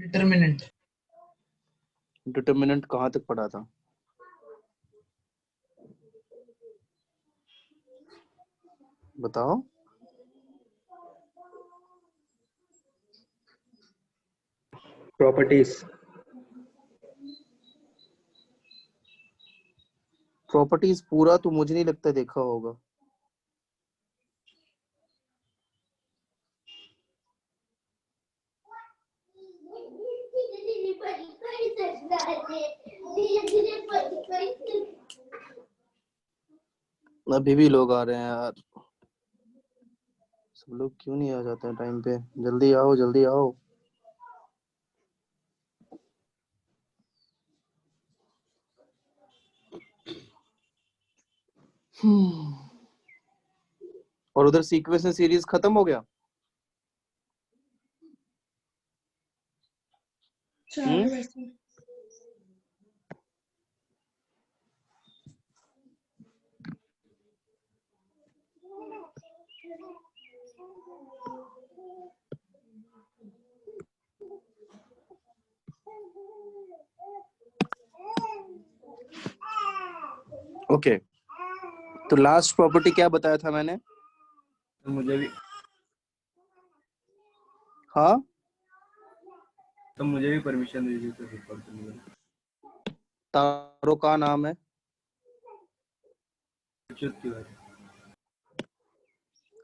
Determinant. Determinant कहाँ तक पढ़ा था? बताओ। प्रॉपर्टीज। प्रॉपर्टीज पूरा तो मुझे नहीं लगता देखा होगा। अभी भी लोग आ रहे हैं यार, सब लोग क्यों नहीं आ जाते हैं टाइम पे? जल्दी आओ जल्दी आओ। और उधर सीक्वेंस सीरीज खत्म हो गया? ओके, तो लास्ट प्रॉपर्टी क्या बताया था मैंने? तो मुझे भी हाँ, तो मुझे भी परमिशन दीजिए तो रिकॉर्ड करने का। तारों का नाम है अच्युत तिवारी।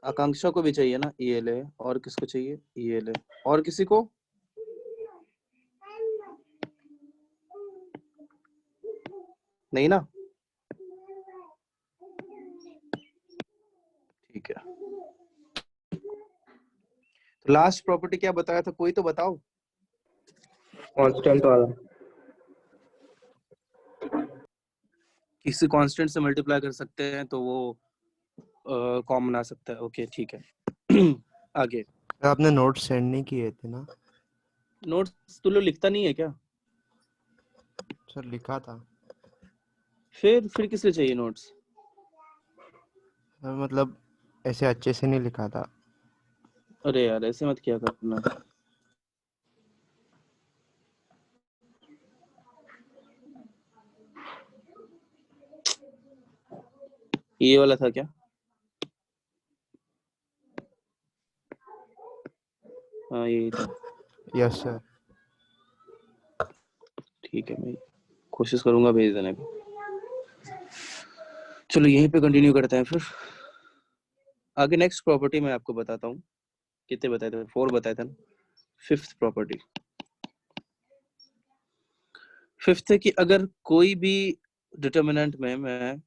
आकांक्षा को भी चाहिए ना ELA, और किसको चाहिए ELA, और किसी को? नहीं ना, ठीक है। तो लास्ट प्रॉपर्टी क्या बताया था, कोई तो बताओ। कांस्टेंट वाला। किसी कांस्टेंट से मल्टीप्लाई कर सकते हैं तो वो कॉमन आ सकता है। ओके ठीक है। आगे। आपने नोट सेंड नहीं किए थे ना? नोट्स तू लोग लिखता नहीं है क्या? सर लिखा था। फिर किस लिए चाहिए नोट्स? मतलब ऐसे अच्छे से नहीं लिखा था। अरे यार ऐसे मत किया करना। ये वाला था क्या? हाँ यही था। Yes sir. ठीक है, मैं कोशिश करूंगा भेज देने की। चलो यहीं पे कंटिन्यू करते हैं फिर। आगे नेक्स्ट प्रॉपर्टी मैं आपको बताता हूँ। कितने बताए थे? 4 बताए थे ना। फिफ्थ प्रॉपर्टी, फिफ्थ है कि अगर कोई भी डिटर्मिनेंट में मैं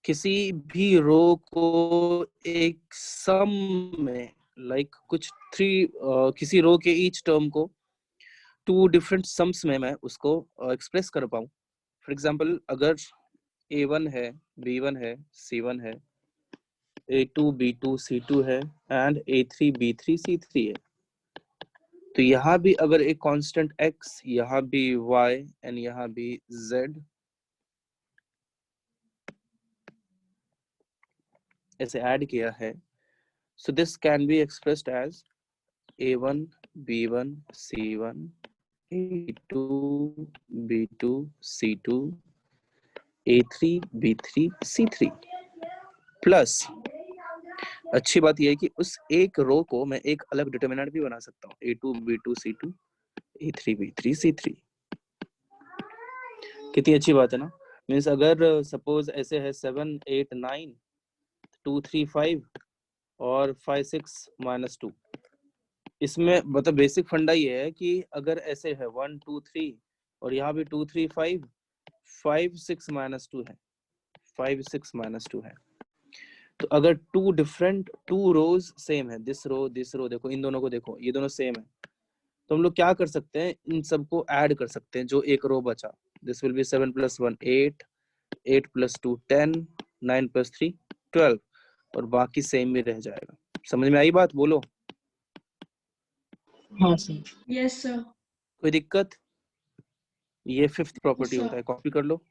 किसी भी रो को एक सम में लाइक कुछ किसी रो के ईच टर्म को 2 डिफरेंट सम्स में मैं उसको एक्सप्रेस कर पाऊँ। फॉर एग्जांपल अगर A1 है, B1 है, C1 है, A2 B2 C2 है एंड A3 B3 C3 है, तो यहाँ भी अगर एक कांस्टेंट x, यहाँ भी y एंड यहाँ भी z ऐसे ऐड किया है, so this can be expressed as A1 B1 C1 A2 B2 C2 A3 B3 C3 plus अच्छी बात यह है कि उस एक रो को मैं एक अलग डिटर्मिनेंट भी बना सकता हूँ, A2 B2 C2 A3 B3 C3। कितनी अच्छी बात है ना। मीन्स अगर सपोज ऐसे है 7 8 9 2 3 5 और 5 6 -2, इसमें मतलब बेसिक फंडा ये है कि अगर ऐसे है 1 2 3 और यहाँ भी 2 3 5 5 6 -2 है, 5 6 -2 है, तो अगर टू रोज सेम है, दिस रो देखो, इन दोनों को देखो, ये दोनों सेम है, तो हम लोग क्या कर सकते हैं, इन सबको ऐड कर सकते हैं जो एक रो बचा। दिस विल बी 7 + 1 8 8 + 2 10 9 + 3 12 और बाकी सेम ही रह जाएगा। समझ में आई बात? बोलो। हाँ सर। Yes sir. कोई दिक्कत? ये फिफ्थ प्रॉपर्टी होता है, कॉपी कर लो।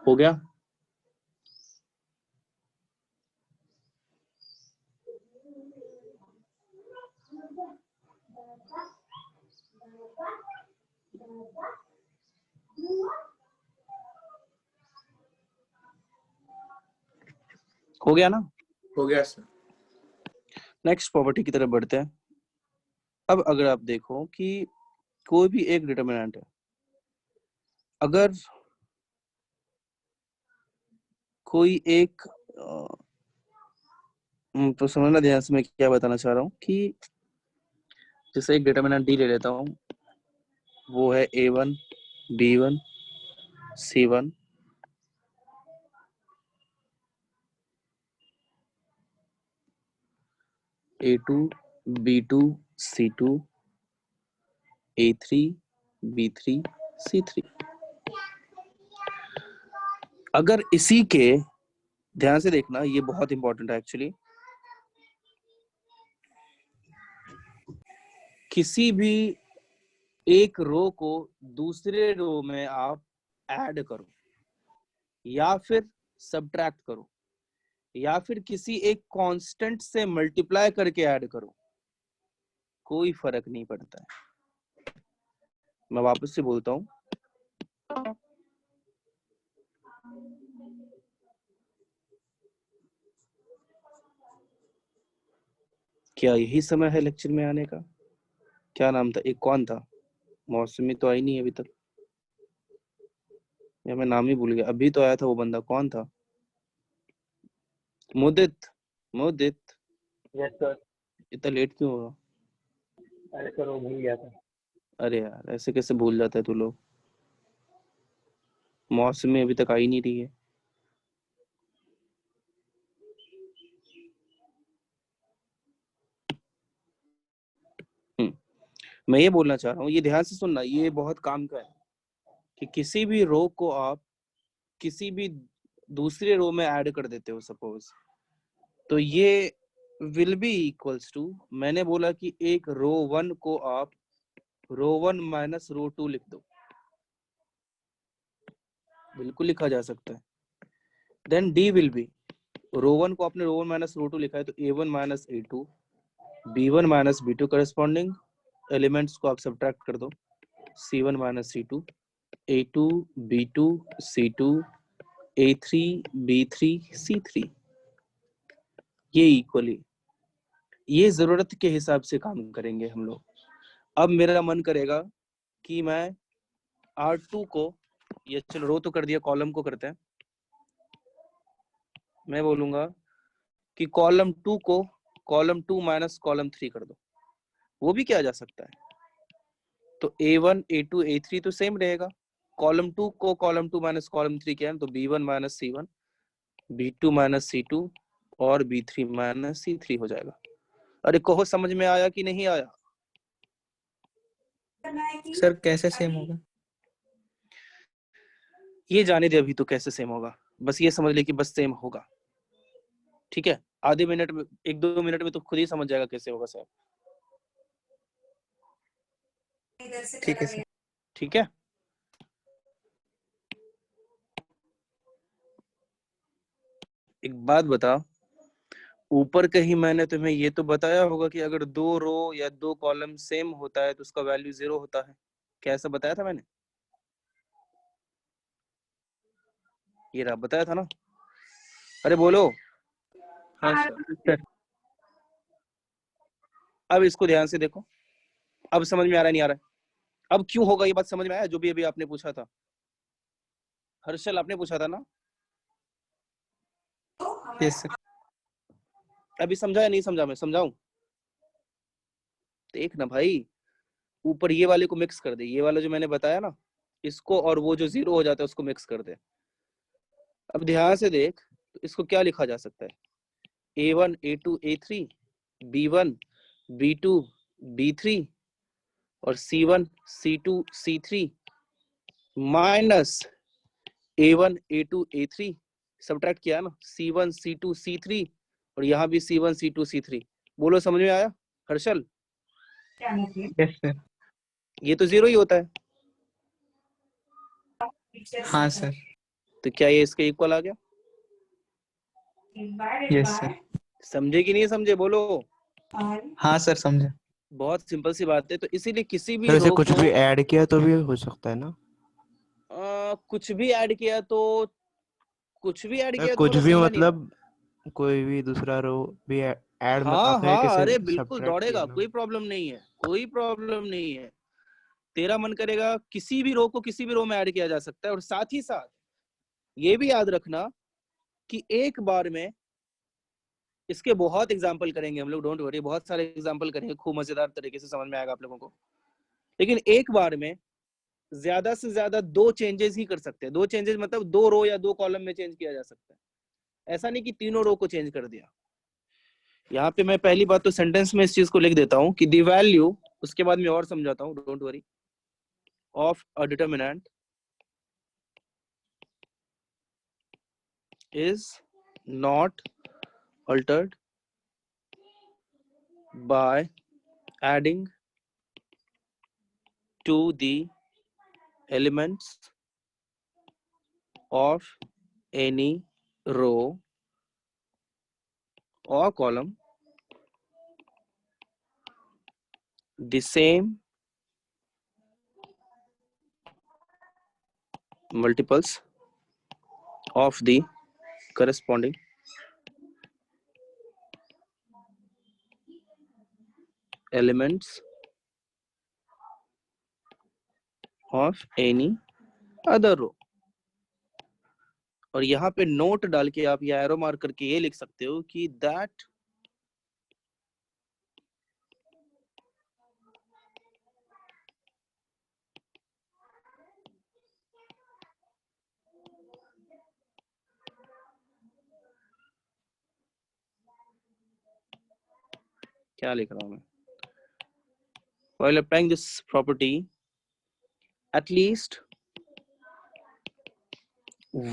हो गया? हो गया ना? हो गया सर। नेक्स्ट प्रॉपर्टी की तरफ बढ़ते हैं। अब अगर आप देखो कि कोई भी एक डिटरमिनेंट है, अगर कोई एक तो समझना ध्यान से मैं क्या बताना चाह रहा हूँ कि जैसे एक डिटरमिनेंट डी ले लेता हूँ, वो है A1, B1, C1, A2, B2, C2, A3, B3, C3। अगर इसी के, ध्यान से देखना, ये बहुत इंपॉर्टेंट है एक्चुअली, किसी भी एक रो को दूसरे रो में आप ऐड करो या फिर सब्ट्रैक्ट करो या फिर किसी एक कांस्टेंट से मल्टीप्लाई करके ऐड करो, कोई फर्क नहीं पड़ता है। मैं वापस से बोलता हूं, क्या यही समय है लेक्चर में आने का? क्या नाम था? एक कौन था? मौसमी तो आई नहीं है अभी तक, या मैं नाम ही भूल गया। अभी तो आया था वो बंदा, कौन था? मुदित। मुदित, यस सर। इतना लेट क्यों हुआ? अरे सर वो भूल गया था। अरे यार, ऐसे कैसे भूल जाता है तू लोग? मौसमी अभी तक आई नहीं रही है। मैं ये बोलना चाह रहा हूँ, ये ध्यान से सुनना, ये बहुत काम का है कि किसी भी रो को आप किसी भी दूसरे रो में ऐड कर देते हो सपोज, तो ये विल बी इक्वल्स टू, मैंने बोला कि एक रो 1 को आप रो 1 माइनस रो 2 लिख दो, बिल्कुल लिखा जा सकता है। देन डी विल बी, रो 1 को आपने रो 1 माइनस रो 2 लिखा है तो A1 minus A2, B1 minus B2, corresponding elements को आप सब्ट्रैक्ट कर दो, C1 minus C2, A2, B2, C2, A3, B3, C3। ये इक्वली, ये जरूरत के हिसाब से काम करेंगे हम लोग। अब मेरा मन करेगा कि मैं R2 को, ये चलो रो तो कर दिया, कॉलम को करते हैं। मैं बोलूंगा कि कॉलम 2 को कॉलम 2 माइनस कॉलम 3 कर दो, वो भी किया जा सकता है। तो A1, A2, A3 तो सेम रहेगा, कॉलम 2 को कॉलम 2 माइनस कॉलम 3 किया तो B1 minus C1, B2 minus C2 और B3 माइनस C3 हो जाएगा। अरे कहो समझ में आया कि नहीं आया? सर कैसे सेम होगा? ये जाने दे अभी तो कैसे सेम होगा, बस ये समझ ले कि बस सेम होगा, ठीक है? आधे मिनट में, 1-2 मिनट में तो खुद ही समझ जाएगा कैसे होगा सेम। ठीक है सर। ठीक है, एक बात बता, ऊपर कहीं मैंने तुम्हें ये तो बताया होगा कि अगर 2 रो या 2 कॉलम सेम होता है तो उसका वैल्यू 0 होता है, क्या ऐसा बताया था मैंने? ये रहा, बताया था ना? अरे बोलो। हाँ सर। अब इसको ध्यान से देखो, अब समझ में आ रहा है नहीं आ रहा है? अब क्यों होगा ये बात समझ में आया? जो भी अभी आपने पूछा था हर्षल, आपने पूछा था ना, यस सर। अभी समझा या नहीं समझा? मैं समझाऊं? देख ना भाई, ऊपर ये वाले को मिक्स कर दे, ये वाला जो मैंने बताया ना, इसको और वो जो जीरो हो जाता है उसको मिक्स कर दे। अब ध्यान से देख, तो इसको क्या लिखा जा सकता है? A1 A2 A3 B1 B2 B3 और C1 C2 C3 minus A1 A2 A3, subtract किया ना, C1 C2 C3 और यहाँ भी C1 C2 C3। बोलो समझ में आया हर्षल? Yes sir. ये तो जीरो ही होता है, हाँ सर। तो क्या ये इसके इक्वल आ गया? Yes sir. समझे कि नहीं समझे? बोलो। हाँ सर समझे। बहुत सिंपल सी बात है। तो इसीलिए किसी भी सर इसे रो कुछ को भी ऐड किया तो भी हो सकता है ना? कुछ भी ऐड किया तो, कुछ भी ऐड किया तो कुछ बोला, भी समझा नहीं मैं। मतलब कोई भी दूसरा रो भी ऐड हाँ आप है हाँ, कैसे अरे बिल्कुल सब्ट्रैक्ट किया दौड़ेगा, ना? कोई प्रॉब्लम नहीं है, कोई प्रॉब्लम नहीं है। तेरा मन करेगा किसी भी रो को किसी भी रो में ऐड किया जा सकता है। और साथ ही साथ ये भी याद रखना कि एक बार में, इसके बहुत एग्जाम्पल करेंगे हम लोग, डोंट वरी, बहुत सारे एग्जाम्पल करेंगे, खूब मजेदार तरीके से समझ में आएगा आप लोगों को। लेकिन एक बार में ज्यादा से ज्यादा दो चेंजेस ही कर सकते हैं। दो चेंजेस मतलब दो रो या दो कॉलम में चेंज किया जा सकता है, ऐसा नहीं कि तीनों रो को चेंज कर दिया। यहाँ पे मैं पहली बात तो सेंटेंस में इस चीज को लिख देता हूँ कि द वैल्यू, उसके बाद मैं और समझाता हूँ, don't worry, of a determinant is not altered by adding to the elements of any row or column the same multiples of the corresponding elements of any other row। और यहाँ पे note डाल के आप या एरो मार्क करके ये लिख सकते हो कि दैट क्या लिख रहा हूं मैं, while applying this property at least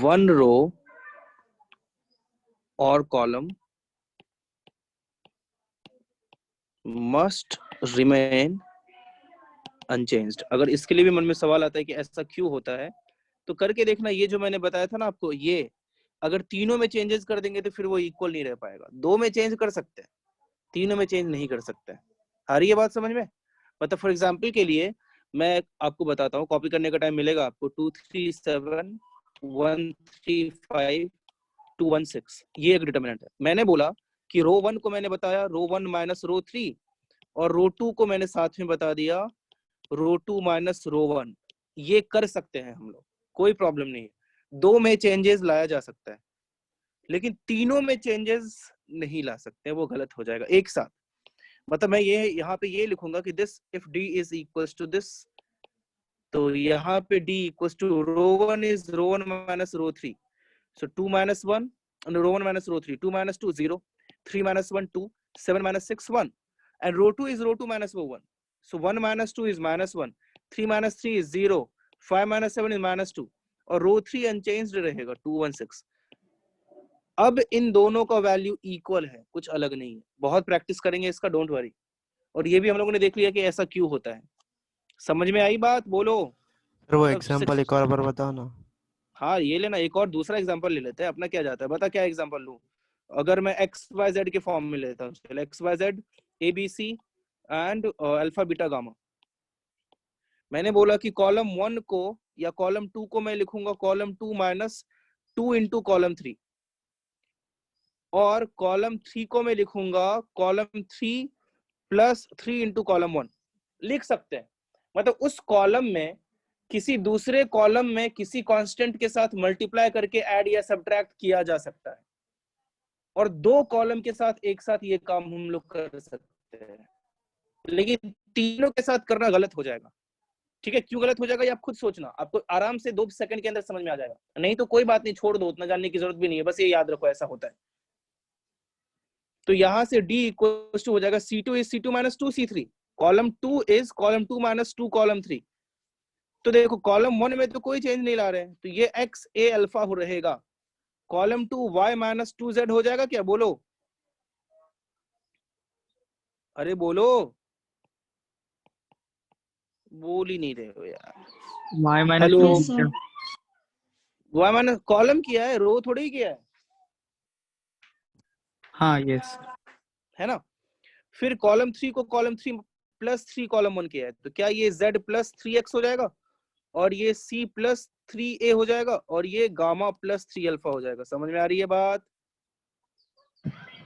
one row or column must remain unchanged। अगर इसके लिए भी मन में सवाल आता है कि ऐसा क्यों होता है, तो करके देखना। ये जो मैंने बताया था ना आपको, ये अगर तीनों में चेंजेस कर देंगे तो फिर वो इक्वल नहीं रह पाएगा। दो में चेंज कर सकते हैं, तीनों में चेंज नहीं कर सकते। आ रही है बात समझ में? मतलब फॉर एग्जांपल के लिए मैं आपको बताता हूँ, कॉपी करने का टाइम मिलेगा आपको। 2 3 7 1 3 5 2 1 6, ये एक डिटर्मिनेंट है। मैंने बोला कि रो 1 को मैंने बताया रो 1 माइनस रो 3, और रो 2 को मैंने साथ में बता दिया रो 2 माइनस रो 1। ये कर सकते हैं हम लोग, कोई प्रॉब्लम नहीं है। दो में चेंजेस लाया जा सकता है, लेकिन तीनों में चेंजेस नहीं ला सकते, वो गलत हो जाएगा एक साथ। मतलब मैं ये यहाँ पे ये लिखूंगा कि this if D is equals to this, तो यहाँ पे D equals to row 1 is row 1 minus row 3, so 2 minus 1 row 1 minus row 3, 2 minus 2 0, 3 minus 1 2, 7 minus 6 1, and row 2 is row 2 minus row 1, so 1 minus 2 is minus 1, 3 minus 3 is 0, 5 minus 7 is minus 2, और रो 3 unchanged रहेगा 2 1 6। अब इन दोनों का value equal है, कुछ अलग नहीं है। बहुत प्रैक्टिस करेंगे इसका, डोंट वरी। और ये भी हम लोगों ने देख लिया कि ऐसा क्यों होता है। समझ में आई बात? बोलो। सर वो एग्जांपल एक और बार बताओ ना। हाँ ये लेना, एक और दूसरा एग्जांपल ले लेते हैं। अपना क्या जाता है, बता क्या एग्जांपल लूं? अगर मैं एक्स वाई जेड के फॉर्म में लेता हूँ, चलो X Y Z A B C and alpha beta gamma. मैंने बोला कि कॉलम 1 को या कॉलम 2 को मैं लिखूंगा कॉलम 2 माइनस 2 इंटू कॉलम 3। और कॉलम 3 को मैं लिखूंगा कॉलम 3 प्लस 3 इंटू कॉलम 1 लिख सकते हैं। मतलब उस कॉलम में किसी दूसरे कॉलम में किसी कांस्टेंट के साथ मल्टीप्लाई करके ऐड या सब्ट्रैक्ट किया जा सकता है, और दो कॉलम के साथ एक साथ ये काम हम लोग कर सकते हैं, लेकिन तीनों के साथ करना गलत हो जाएगा। ठीक है, क्यों गलत हो जाएगा ये आप खुद सोचना, आपको आराम से 2 सेकंड के अंदर समझ में आ जाएगा। नहीं तो कोई बात नहीं, छोड़ दो, उतना जानने की जरूरत भी नहीं है, बस ये याद रखो ऐसा होता है। तो यहां से D इक्वल टू हो जाएगा C2 is C2 minus 2 C3, column 2 is column 2 minus 2 column 3। तो देखो कॉलम 1 में तो कोई चेंज नहीं ला रहे हैं, तो ये x a अल्फा हो रहेगा। कॉलम 2 y माइनस 2z हो जाएगा क्या, बोलो, अरे बोलो, बोल ही नहीं रहे हो यार। y minus hello, to Yes, sir. y minus column किया है, रो थोड़ी किया है, हाँ यस है ना। फिर कॉलम 3 को कॉलम 3 प्लस 3 कॉलम 1 किया है, तो क्या ये z प्लस 3x हो जाएगा, और ये c प्लस 3a हो जाएगा, और ये गामा प्लस 3 अल्फा हो जाएगा। समझ में आ रही है बात?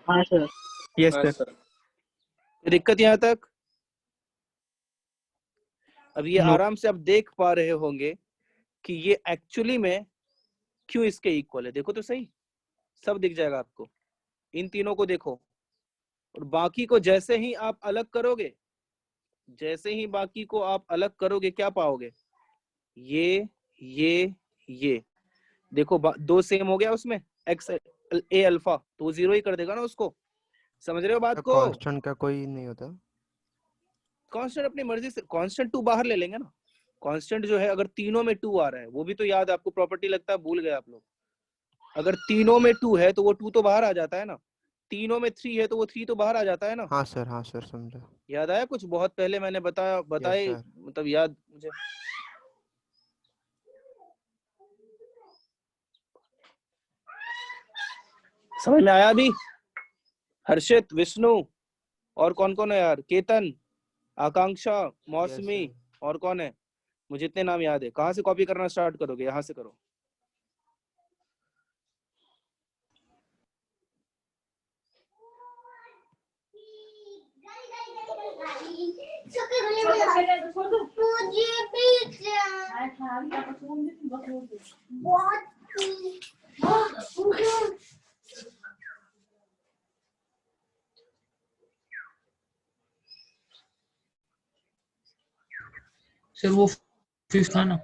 हाँ सर। यस हाँ सर। सर। दिक्कत यहाँ तक? अब ये नो आराम से आप देख पा रहे होंगे कि ये एक्चुअली में क्यों इसके इक्वल है। देखो तो सही, सब दिख जाएगा आपको। इन तीनों को देखो, और बाकी को जैसे ही आप अलग करोगे, जैसे ही बाकी को आप अलग करोगे, क्या पाओगे, ये देखो, दो सेम हो गया उसमें, एक्स ए अल्फा, तो वो जीरो ही कर देगा ना उसको। समझ रहे हो बात को? कांस्टेंट का कोई नहीं होता। कांस्टेंट अपनी मर्जी से, कांस्टेंट 2 बाहर ले लेंगे ना। कांस्टेंट जो है, अगर तीनों में 2 आ रहा है, वो भी तो याद आपको प्रॉपर्टी, लगता है भूल गए आप लोग। अगर तीनों में 2 है तो वो 2 तो बाहर आ जाता है ना, तीनों में 3 है तो वो 3 तो बाहर आ जाता है ना। हाँ सर समझा। याद आया कुछ? बहुत पहले मैंने बताए, सर। मतलब याद मुझे। समझ में आया अभी? हर्षित, विष्णु, और कौन कौन है यार, केतन, आकांक्षा, मौसमी, और कौन है? मुझे इतने नाम याद है। कहाँ से कॉपी करना स्टार्ट करोगे? यहाँ से करो। सर वो फिफ्थ था ना?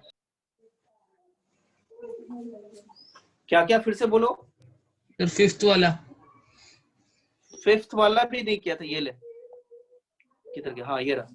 क्या क्या फिर से बोलो? सर फिफ्थ वाला। फिफ्थ वाला भी नहीं किया था, ये ले, किधर गया? हाँ ये रहा।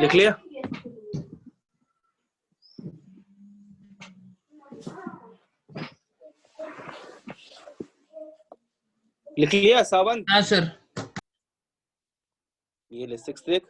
लिख लिया? लिख लिया सावन? हाँ सर। ये ले 6 देख।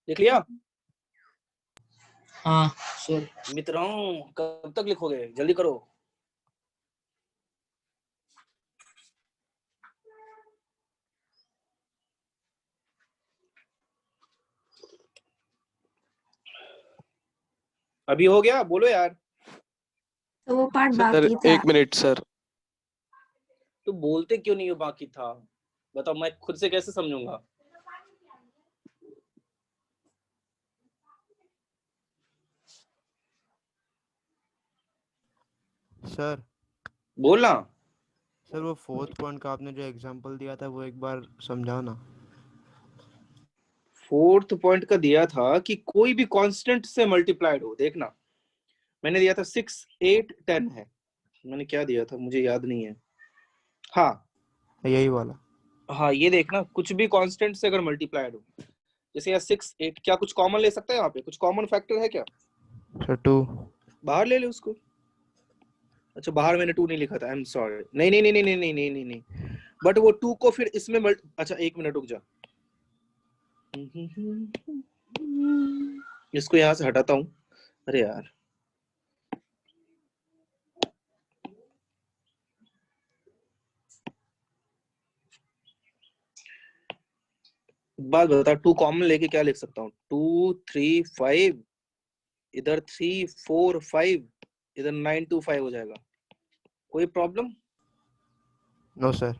लिख लिया हाँ सर। मित्रों? कब तक लिखोगे, जल्दी करो। अभी हो गया? बोलो यार। तो वो पार्ट सर बाकी था। 1 मिनट सर। तो बोलते क्यों नहीं हो बाकी था? बताओ, मैं खुद से कैसे समझूंगा? सर बोलना। सर वो 4th पॉइंट का आपने जो एग्जांपल दिया था वो एक बार समझाओ ना। 4th पॉइंट का दिया था कि कोई भी कांस्टेंट से मल्टीप्लाइड हो। देखना, मैंने दिया था 6 8 10 है। मैंने क्या दिया था मुझे याद नहीं है। हाँ यही वाला। हाँ, ये देखना, कुछ भी कांस्टेंट से अगर मल्टीप्लाइड हो, जैसे यहाँ 6 8, क्या कुछ कॉमन ले सकते हैं? यहाँ पे कुछ कॉमन फैक्टर है क्या? सर 2। बाहर ले ले उसको। अच्छा, बाहर मैंने 2 नहीं लिखा था, आई एम सॉरी। नहीं नहीं नहीं नहीं नहीं नहीं नहीं नहीं, बट वो 2 को फिर इसमें अच्छा 1 मिनट रुक जा, इसको यहाँ से हटाता हूँ। अरे यार, बात बता, 2 कॉमन लेके क्या लिख सकता हूँ? 2 3 5, इधर 3 4 5, इधर 9 2 5 हो जाएगा। कोई प्रॉब्लम? No sir.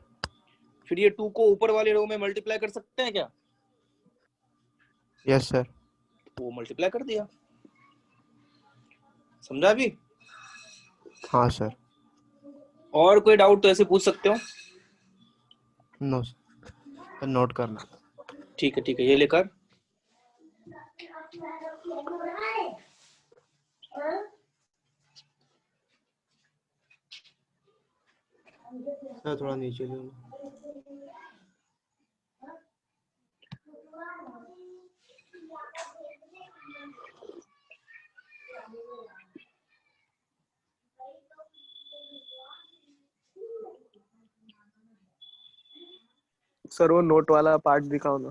फिर ये 2 को ऊपर वाले रो में मल्टीप्लाई कर सकते हैं क्या? Yes sir. वो मल्टीप्लाई कर दिया। समझा अभी? हाँ सर। और कोई डाउट तो ऐसे पूछ सकते हो। नो सर, नोट करना। ठीक है, ये लेकर। सर थोड़ा नीचे लो। सर वो नोट वाला पार्ट दिखाओ ना।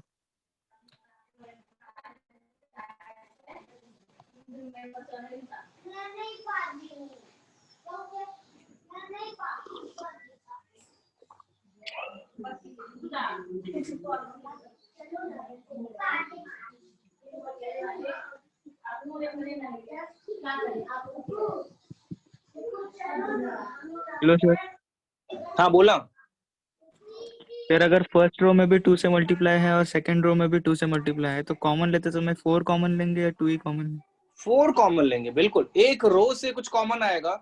Hello sir. हाँ बोला। सर अगर फर्स्ट रो में भी 2 से मल्टीप्लाई है और सेकंड रो में भी 2 से मल्टीप्लाई है तो कॉमन लेते तो मैं 4 कॉमन लेंगे या 2 ही कॉमन? 4 कॉमन लेंगे, बिल्कुल। एक रो से कुछ कॉमन आएगा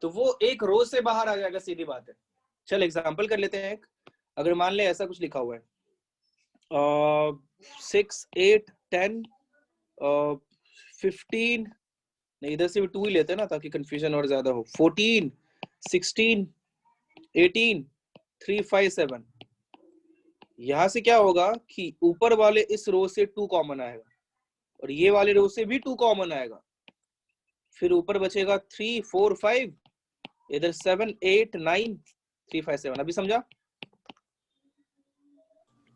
तो वो एक रो से बाहर आ जाएगा, सीधी बात है। चल एग्जांपल कर लेते हैं एक। अगर मान ले ऐसा कुछ लिखा हुआ है 6 8 10 15, नहीं इधर से भी 2 ही लेते हैं ना ताकि कंफ्यूजन और ज्यादा हो। 14 16 18 3 5 7। यहां से क्या होगा कि ऊपर वाले इस रो से 2 कॉमन आएगा और ये वाले रो से भी 2 कॉमन आएगा। फिर ऊपर बचेगा 3 4 5, इधर 7 8 9 3 5 7। अभी समझा?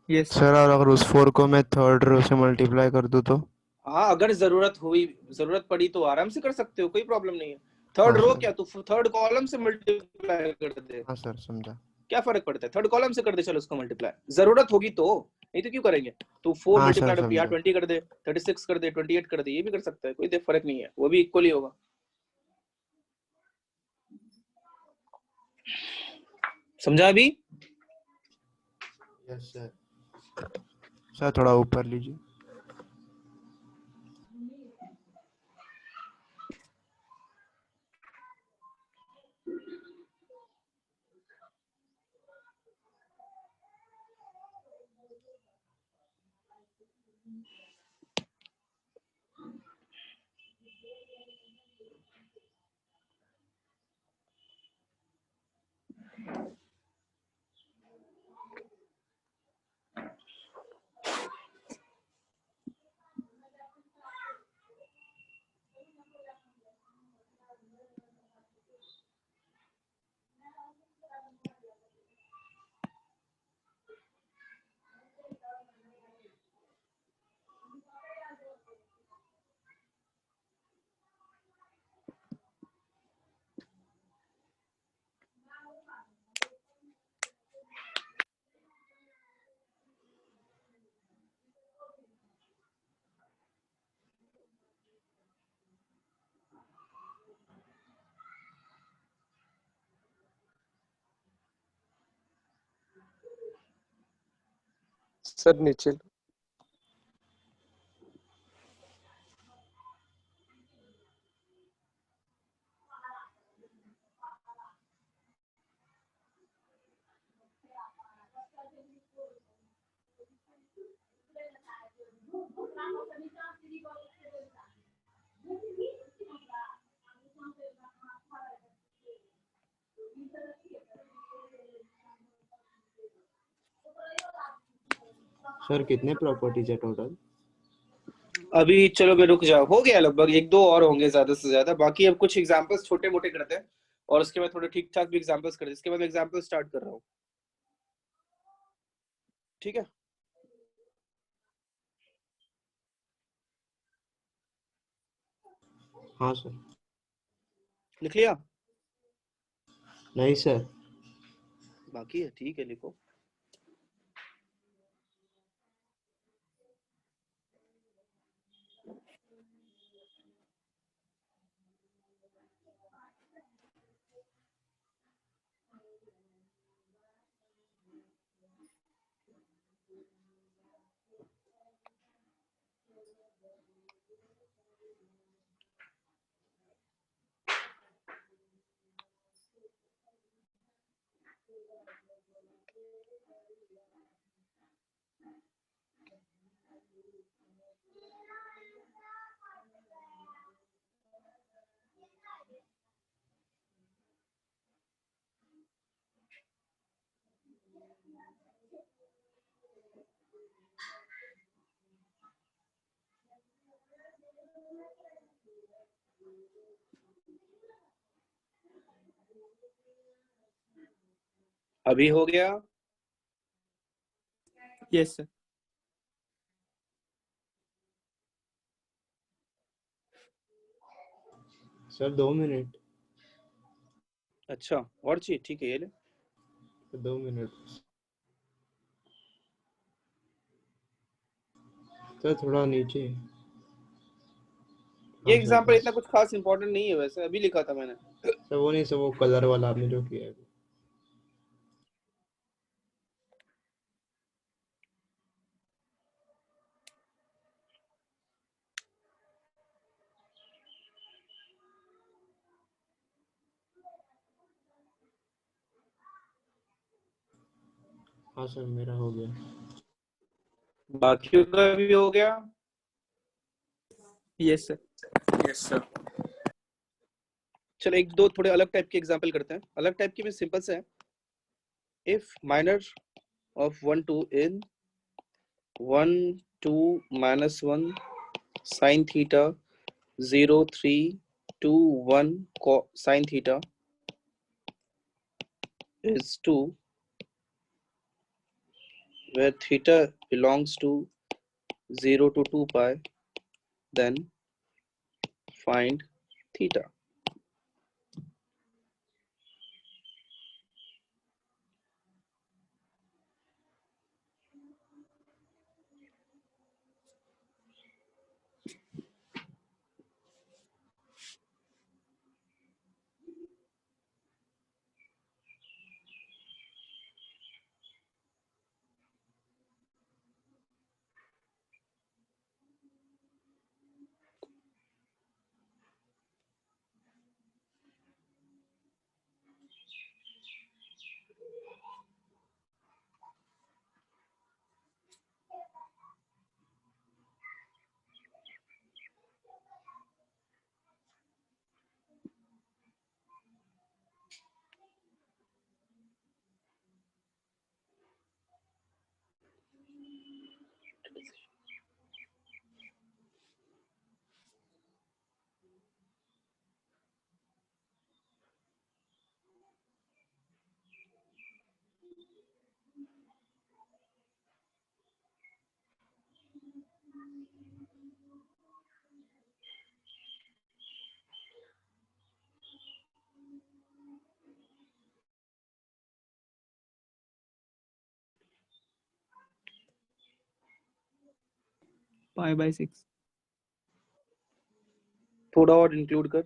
यस सर और अगर उस 4 को मैं थर्ड रो से मल्टीप्लाई कर दूं तो? हाँ, अगर जरूरत पड़ी तो आराम से कर सकते हो, कोई प्रॉब्लम नहीं है। थर्ड हाँ रो सर। क्या, तो थर्ड कॉलम से मल्टीप्लाई कर दे। हाँ सर समझा। क्या फर्क पड़ता है, थर्ड कॉलम से कर दे, चलो उसको मल्टीप्लाई, जरूरत होगी तो। नहीं तो क्यों करेंगे? तो 4 हाँ सर मल्टीप्लाई यहाँ समझा। 20 कर दे, 36 कर दे, 28 कर दे, ये भी कर सकता है, कोई फर्क नहीं है, वो भी इक्वली होगा। समझा अभी? Yes sir. सर थोड़ा ऊपर लीजिए। सर नीचे सर कितने प्रॉपर्टीज है टोटल? अभी चलो मैं रुक जाओ, हो गया लगभग, एक दो और होंगे ज्यादा से ज्यादा, बाकी अब कुछ एग्जांपल्स छोटे मोटे करते हैं और उसके बाद थोड़े ठीक ठाक भी एग्जांपल्स करते हैं, इसके बाद एग्जांपल स्टार्ट कर रहा हूँ, ठीक है? हाँ सर। लिख लिया? नहीं सर। बाकी है, ठीक है, लिखो। अभी हो गया? Yes sir. Sir 2 minute. अच्छा, और चाहिए? ठीक है, ये ले। 2 मिनट सर, थोड़ा नीचे। ये हाँ सर एग्जांपल बस। इतना कुछ खास इंपॉर्टेंट नहीं है वैसे, अभी लिखा था मैंने। सर वो नहीं सर, वो कलर वाला आपने जो किया है। हाँ सर मेरा हो गया। बाकियों का भी हो गया? Yes sir. Yes sir. चलो एक दो थोड़े अलग टाइप के एग्जांपल करते हैं। अलग टाइप की भी सिंपल से है। If minor of 1 2 in 1 2 -1 sin theta 0 3 2 1 sin theta is 2, where theta belongs to 0 to 2 pi, then find theta. π/6। थोड़ा और इंक्लूड कर।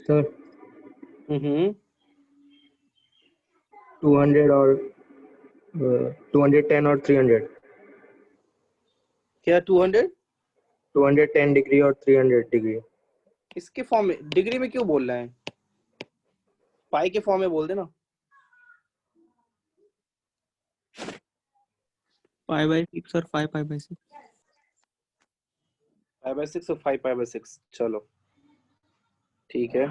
सर हम्म 200 और 210 और 300, क्या 200 210 डिग्री और 300 डिग्री। इसके फॉर्म में डिग्री में क्यों बोल रहे हैं? पाई के फॉर्म में बोल देना। पाई बाय 6 और 5 पाई बाय 6। 5/6 और 5/6, चलो ठीक है।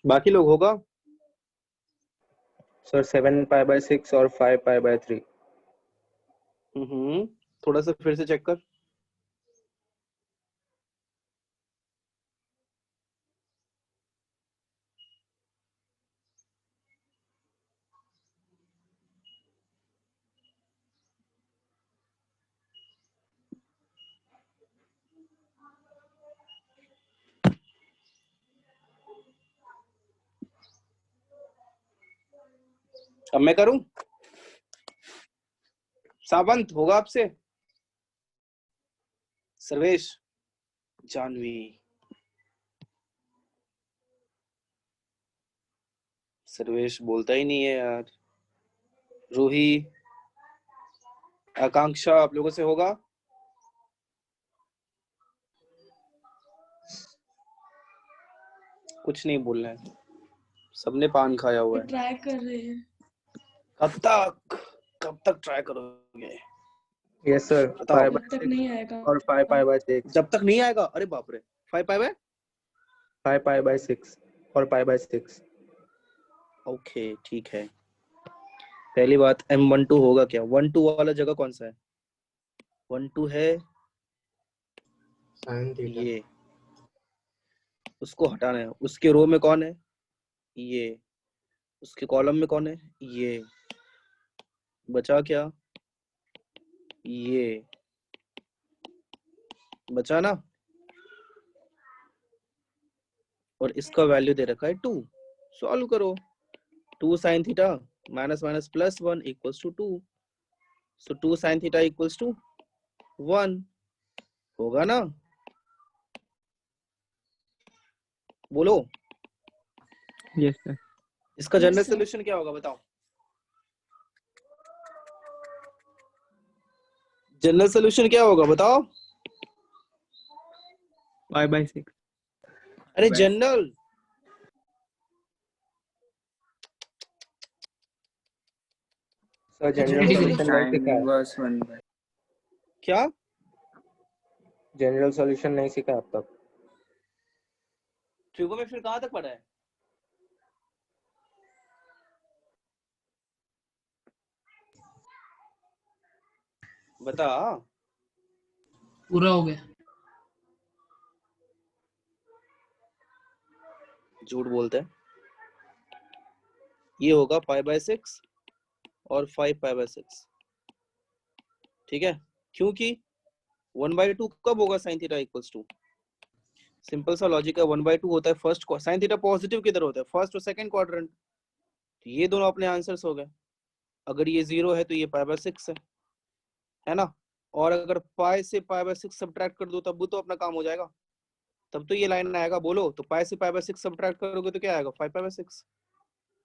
बाकी लोग होगा? सर 7 पाई बाय 6 और 5 पाई बाय 3। थोड़ा सा फिर से चेक कर। अब मैं करूं? सावंत होगा आपसे? सर्वेश, जानवी, सर्वेश बोलता ही नहीं है यार। रूही, आकांक्षा, आप लोगों से होगा? कुछ नहीं बोल रहे हैं, सबने पान खाया हुआ है। ट्राई कर रहे हैं। कब तक ट्राई करोगे? यस सर, बताओ। 5 जब तक नहीं आएगा। और 5 पाई बाय 6। जब तक नहीं आएगा? अरे बाप रे, 5 पाई बाय 5 पाई बाय 6 और पाई बाय 6। ओके ठीक है। पहली बात, M12 होगा क्या? 12 वाला जगह कौन सा है? 12 है साइन थीटा। ये, उसको हटाना है। उसके रो में कौन है? ये। उसके कॉलम में कौन है? ये। बचा क्या? ये बचा ना। और इसका वैल्यू दे रखा है 2। सॉल्व करो। 2 sine theta minus minus plus 1 equals to 2। So 2 sine theta equals to 1 होगा ना? बोलो। Yes sir. इसका जनरल Yes, sir. सोल्यूशन क्या होगा बताओ? जनरल सोल्यूशन क्या होगा बताओ? Pi by 6। अरे जनरल, सर जनरल सॉल्यूशन नहीं सीखा है। क्या? जनरल सॉल्यूशन नहीं सीखा अब तक। ट्रिगो में फिर कहां तक पढ़ा है? बता। पूरा हो गया। झूठ बोलते हैं। ये होगा पाई बाय 6 और 5 पाई बाय 6। ठीक है, क्योंकि 1/2 कब होगा sine theta equals to? Simple सा लॉजिक है। 1/2 होता है फर्स्ट, साइन थीटा पॉजिटिव किधर होता है? फर्स्ट और सेकंड क्वाड्रेंट। ये दोनों अपने आंसर्स हो गए। अगर ये 0 है तो ये पाई बाय 6 है ना? और अगर पाई से पाई बाय 6 सब्ट्रैक्ट कर दो तब भी तो अपना काम हो जाएगा। तब तो ये लाइन आएगा। बोलो तो पाई से पाई बाय 6 सब्ट्रैक्ट करोगे तो क्या आएगा? 5 पाई बाय 6।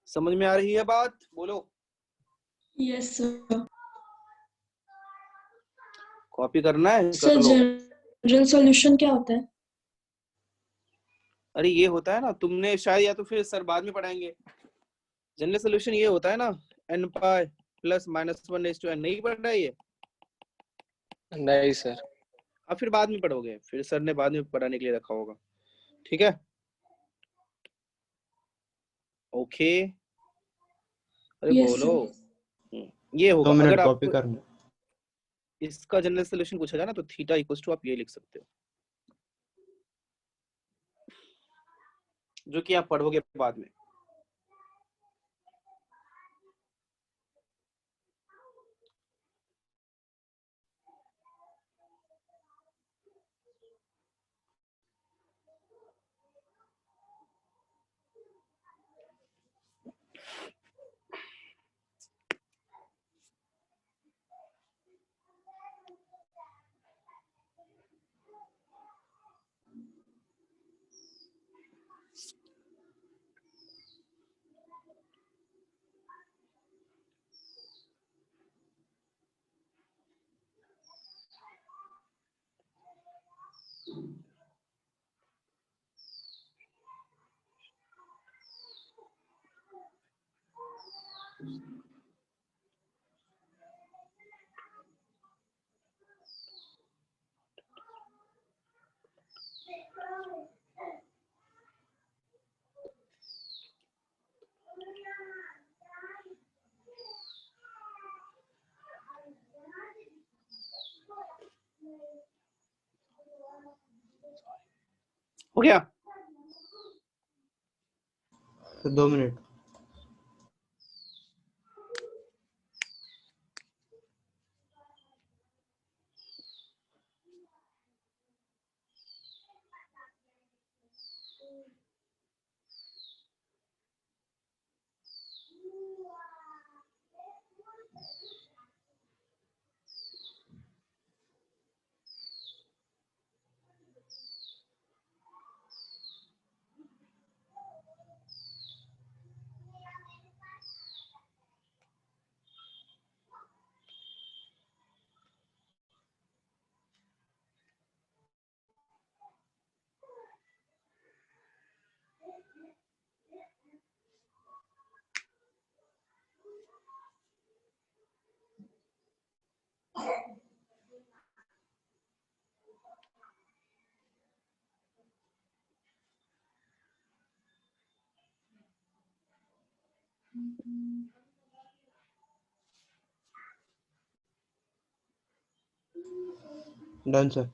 समझ में आ रही है बात? बोलो। Yes sir. कॉपी करना है सर कर लो। जनरल सॉल्यूशन क्या होता है? अरे ये होता है ना, तुमने शायद, या तो फिर सर बाद में पढ़ाएंगे जनरल सोल्यूशन ये होता है ना, n पाई प्लस -1/n, नहीं पढ़ा है ये? नहीं सर। अब फिर बाद में पढ़ोगे, फिर सर ने बाद में पढ़ाने के लिए रखा होगा, ठीक है? ओके, अरे Yes, बोलो। sir. ये होगा 2 मिनट अगर कॉपी आपको करना। इसका जनरल सोल्यूशन पूछा जाए ना तो थीटा इक्वल्स टू आप ये लिख सकते हो, जो कि आप पढ़ोगे बाद में। हो गया? तो 2 मिनट। Done sir.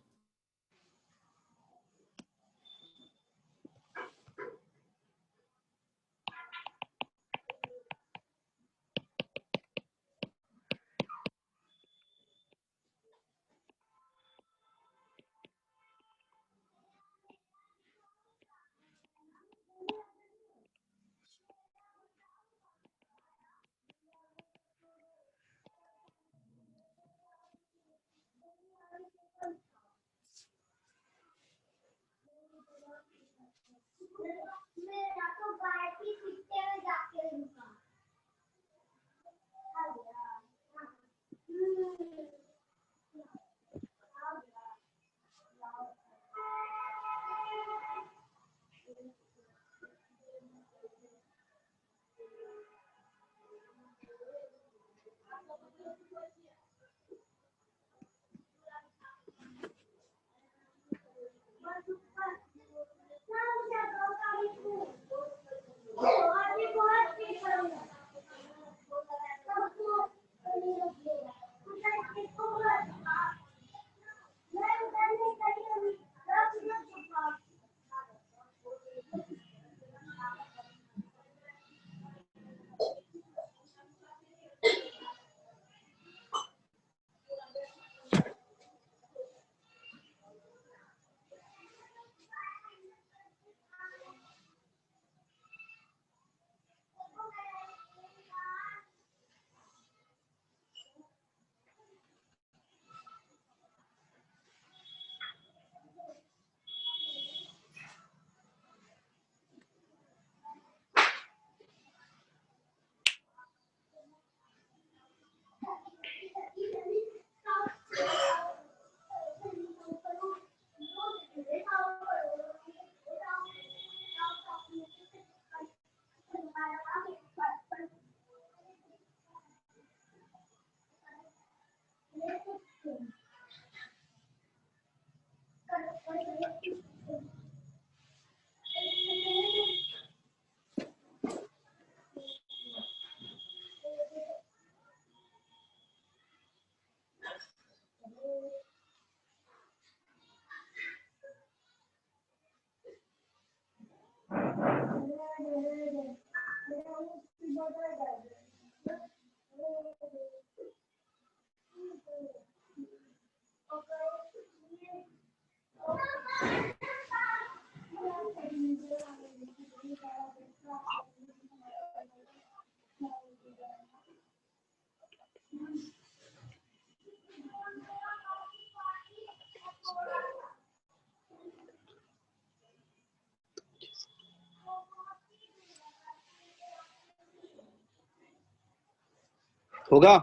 होगा?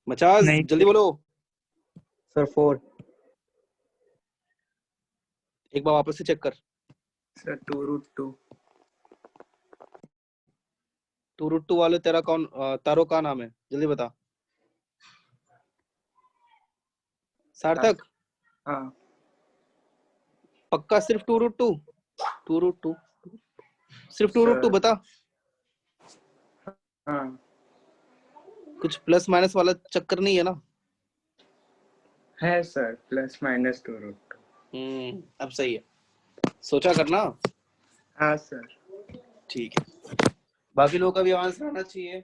मचाज नहीं जल्दी बोलो। सर 4 एक बार वापस से चेक कर। सर 2√2 2√2 वाले तेरा कौन तारो का नाम है? जल्दी बता। सार्थक हाँ पक्का सिर्फ 2√2? 2√2 सिर्फ 2√2 बता। हाँ कुछ प्लस माइनस वाला चक्कर नहीं है ना? है सर, प्लस माइनस 2√2। अब सही है, सोचा करना। हाँ सर। ठीक है, बाकी लोगों का भी आंसर आना चाहिए।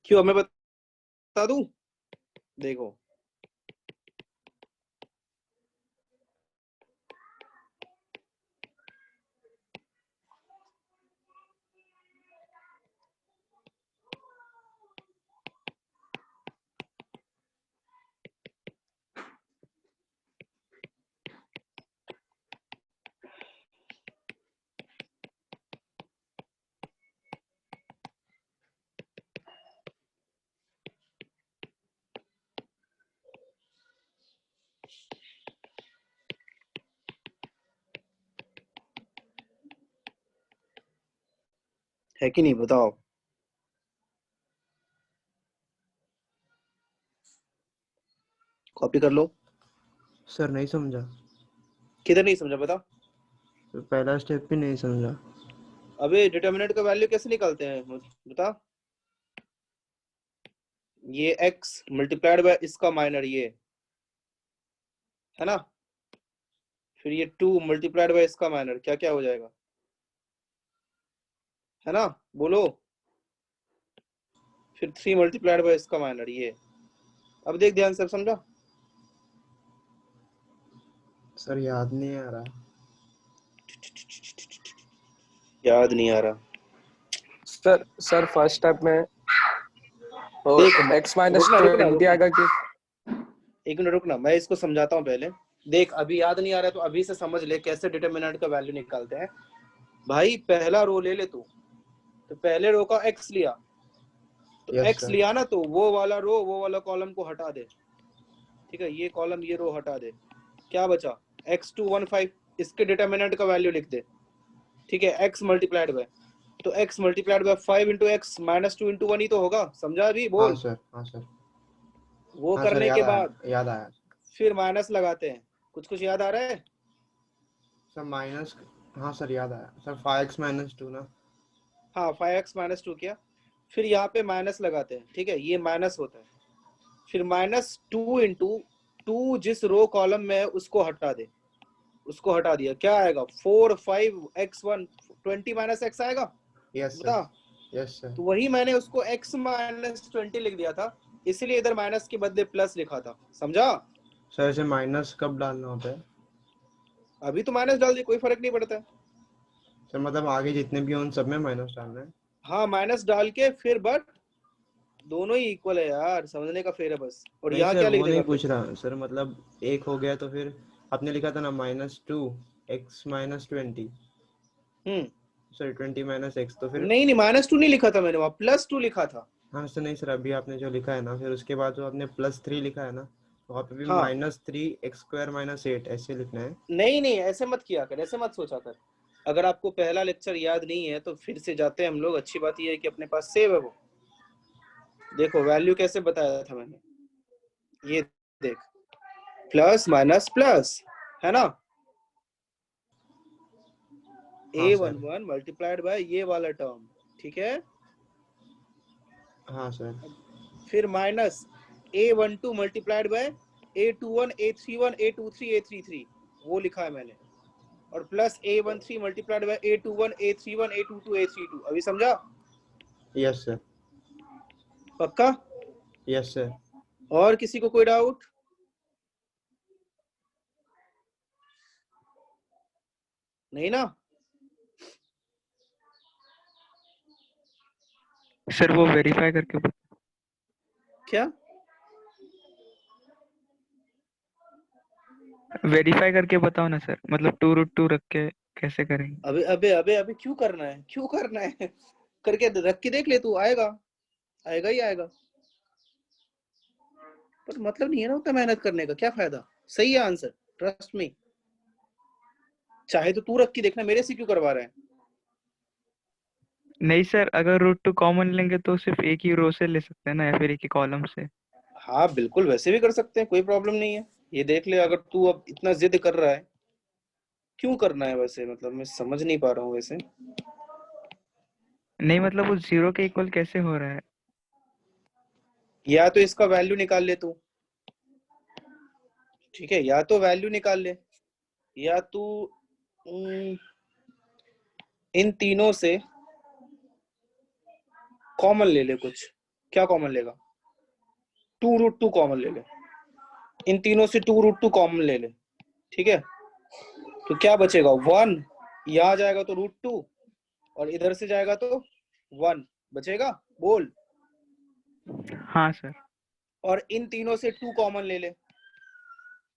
क्यों, मैं बता दूं? देखो है कि नहीं, बताओ। कॉपी कर लो। सर नहीं समझा, किधर नहीं समझा बता। तो पहला स्टेप भी नहीं समझा। अबे डिटर्मिनेंट का वैल्यू कैसे निकालते हैं बता। ये x मल्टीप्लाइड बाय इसका माइनर ये है ना, फिर ये 2 मल्टीप्लाइड बाय इसका माइनर क्या क्या हो जाएगा, है ना, बोलो। फिर 3 मल्टीप्लाइड बाय इसका माइनर ये। अब देख ध्यान से, समझा? सर याद नहीं आ रहा। याद नहीं आ रहा। सर फर्स्ट स्टेप में तो देख x माइनस रुकना 20 आएगा कि? एक मिनट रुकना, मैं इसको समझाता हूँ पहले। देख अभी याद नहीं आ रहा है तो अभी से समझ ले कैसे डिटर्मिनेंट का वैल्यू निकालते हैं। भाई पहला रो ले तू, तो पहले रो का x लिया, तो Yes, x sir. लिया ना, तो वो वाला रो वो वाला कॉलम को हटा दे। ठीक है, ये कॉलम ये रो हटा दे। क्या बचा? x215, इसके डिटर्मिनेंट का वैल्यू लिख दे। ठीक है, x मल्टीप्लाइड बाय, तो x multiplied by 5 into x minus 2 into 1 ही तो होगा। समझा अभी? हाँ बोल। सर, हाँ सर, वो हाँ सर, करने के बाद याद आया। फिर माइनस लगाते हैं। कुछ कुछ याद आ रहा है? सर माइनस, हाँ सर याद आया सर, 5x माइनस 2 ना। हाँ 5x माइनस 2 किया, फिर यहाँ पे माइनस लगाते हैं। ठीक है, ये माइनस होता है, फिर माइनस 2 इंटू 2 जिस रो कॉलम में है उसको हटा दे, उसको हटा दिया। क्या आएगा? 4 5x1 20 माइनस x आएगा। यस बता। Sir, yes sir. तो वही मैंने उसको x माइनस 20 लिख दिया था, इसलिए इधर माइनस के बदले प्लस लिखा था। समझा? सर ऐसे माइनस कब डालना होता है? अभी तो माइनस डाल दिया, कोई फर्क नहीं पड़ता है। सर मतलब आगे जितने भी हो उन सब में माइनस डालना है? हाँ माइनस डाल के फिर, बट दोनों ही इक्वल है यार, समझने का फेर है बस। और नहीं यहाँ सर, क्या लिख वो नहीं देगा फिर? पूछ रहा सर, मतलब एक हो गया तो फिर आपने लिखा था ना -2x minus 20। Sir 20 minus x, तो फिर नहीं -2 नहीं लिखा था मैंने, वहाँ +2 लिखा था। हाँ सर, नहीं सर, अभी आपने जो लिखा है ना, फिर उसके बाद जो आपने +3 लिखा है ना, वहाँ पे भी हाँ -3x² - 8 ऐसे लिखना है। नहीं नहीं, ऐसे मत किया कर, ऐसे मत सोचा कर। अगर आपको पहला लेक्चर याद नहीं है तो फिर से जाते हैं हम लोग। अच्छी बात यह है कि अपने पास सेव है वो। देखो वैल्यू कैसे बताया था मैंने, ये देख, प्लस माइनस प्लस, है ना। हाँ A11 मल्टीप्लाइड बाय ये वाला टर्म। ठीक है, हाँ सर, फिर minus A12 multiplied by A21 A31 A23 A33, वो लिखा है मैंने, और plus A13 multiplied by A21 A31 A22 A32। अभी समझा? Yes sir. पक्का? Yes sir. और किसी को कोई डाउट? नहीं ना? सर वो वेरीफाई करके क्या वेरीफाई करके बताओ ना सर, मतलब 2√2 रख के कैसे करेंगे? अबे अबे अबे अबे क्यों करना है, क्यों करना है? करके रख के देख ले, तू आएगा, आएगा ही आएगा। पर मतलब नहीं है ना उतना मेहनत करने का, क्या फायदा? सही है आंसर, ट्रस्ट मी। चाहे तो तू रख के देखना, मेरे से क्यों करवा रहा है? नहीं सर, अगर √2 कॉमन लेंगे तो सिर्फ एक ही रो से ले सकते हैं ना, या फिर एक ही कॉलम से? हाँ बिल्कुल, वैसे भी कर सकते हैं, कोई प्रॉब्लम नहीं है। ये देख ले, अगर तू अब इतना जिद कर रहा है, क्यों करना है वैसे? मतलब मैं समझ नहीं पा रहा हूँ वैसे। नहीं मतलब वो 0 के इक्वल कैसे हो रहा है? या तो इसका वैल्यू निकाल ले तू, ठीक है, या तो वैल्यू निकाल ले, या तू इन तीनों से कॉमन ले ले कुछ। क्या कॉमन लेगा? 2√2 कॉमन ले ले, इन तीनों से 2√2 कॉमन ले ले, ठीक है। तो क्या बचेगा? 1, यहाँ जाएगा तो √2, और इधर से जाएगा तो 1 बचेगा, बोल। हाँ सर। और इन तीनों से 2 कॉमन ले ले,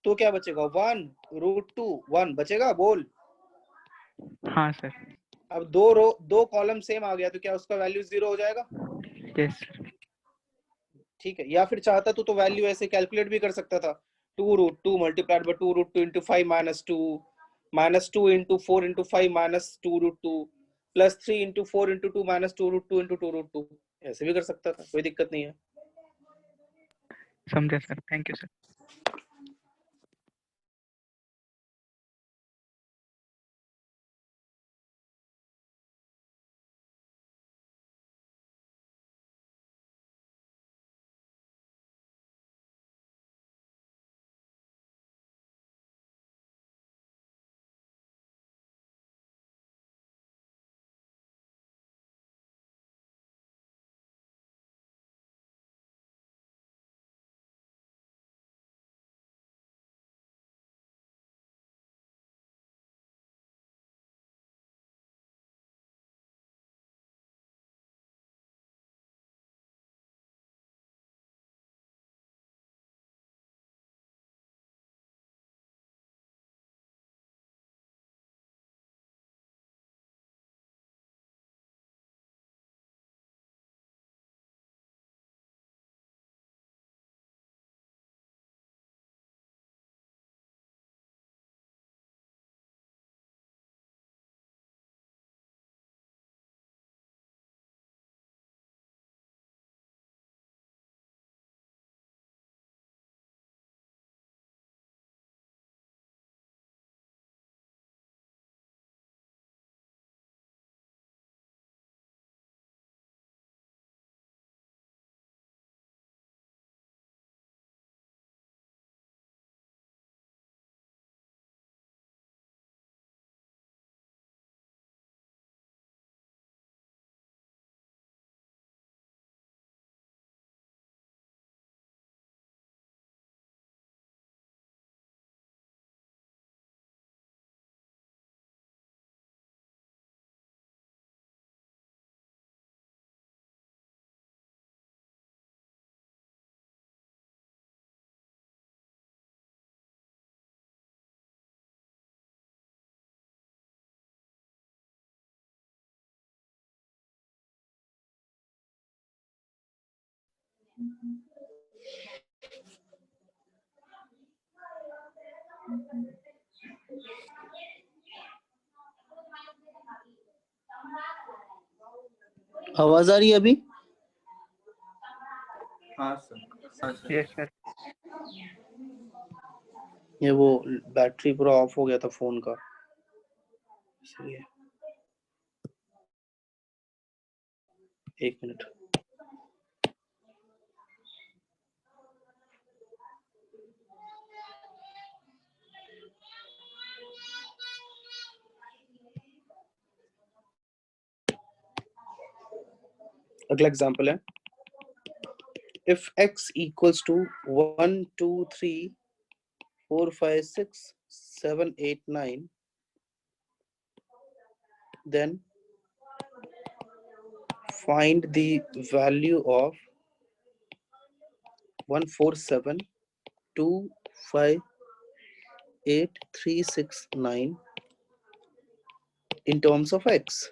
तो क्या बचेगा? 1 √2 1 बचेगा, बोल। हाँ सर। अब दो कॉलम सेम आ गया, तो क्या उसका वैल्यू 0 हो जाएगा? Yes sir. ठीक है, या फिर चाहता तो वैल्यू ऐसे कैलकुलेट भी कर सकता था, 2√2 multiplied by 2√2 into 5 -2 -2 into 4 into 5 -2√2 plus 3 into 4 into 2 -2√2 into 2√2, ऐसे भी कर सकता था, कोई दिक्कत नहीं है। समझा सर, थैंक यू सर। आवाज आ रही है अभी? हाँ सर। Yes sir. ये वो बैटरी पूरा ऑफ हो गया था फोन का, इसलिए। एक मिनट। अगला एग्जांपल है, if x equals to 1 2 3 4 5 6 7 8 9, then find the value of 1 4 7 2 5 8 3 6 9 in terms of x.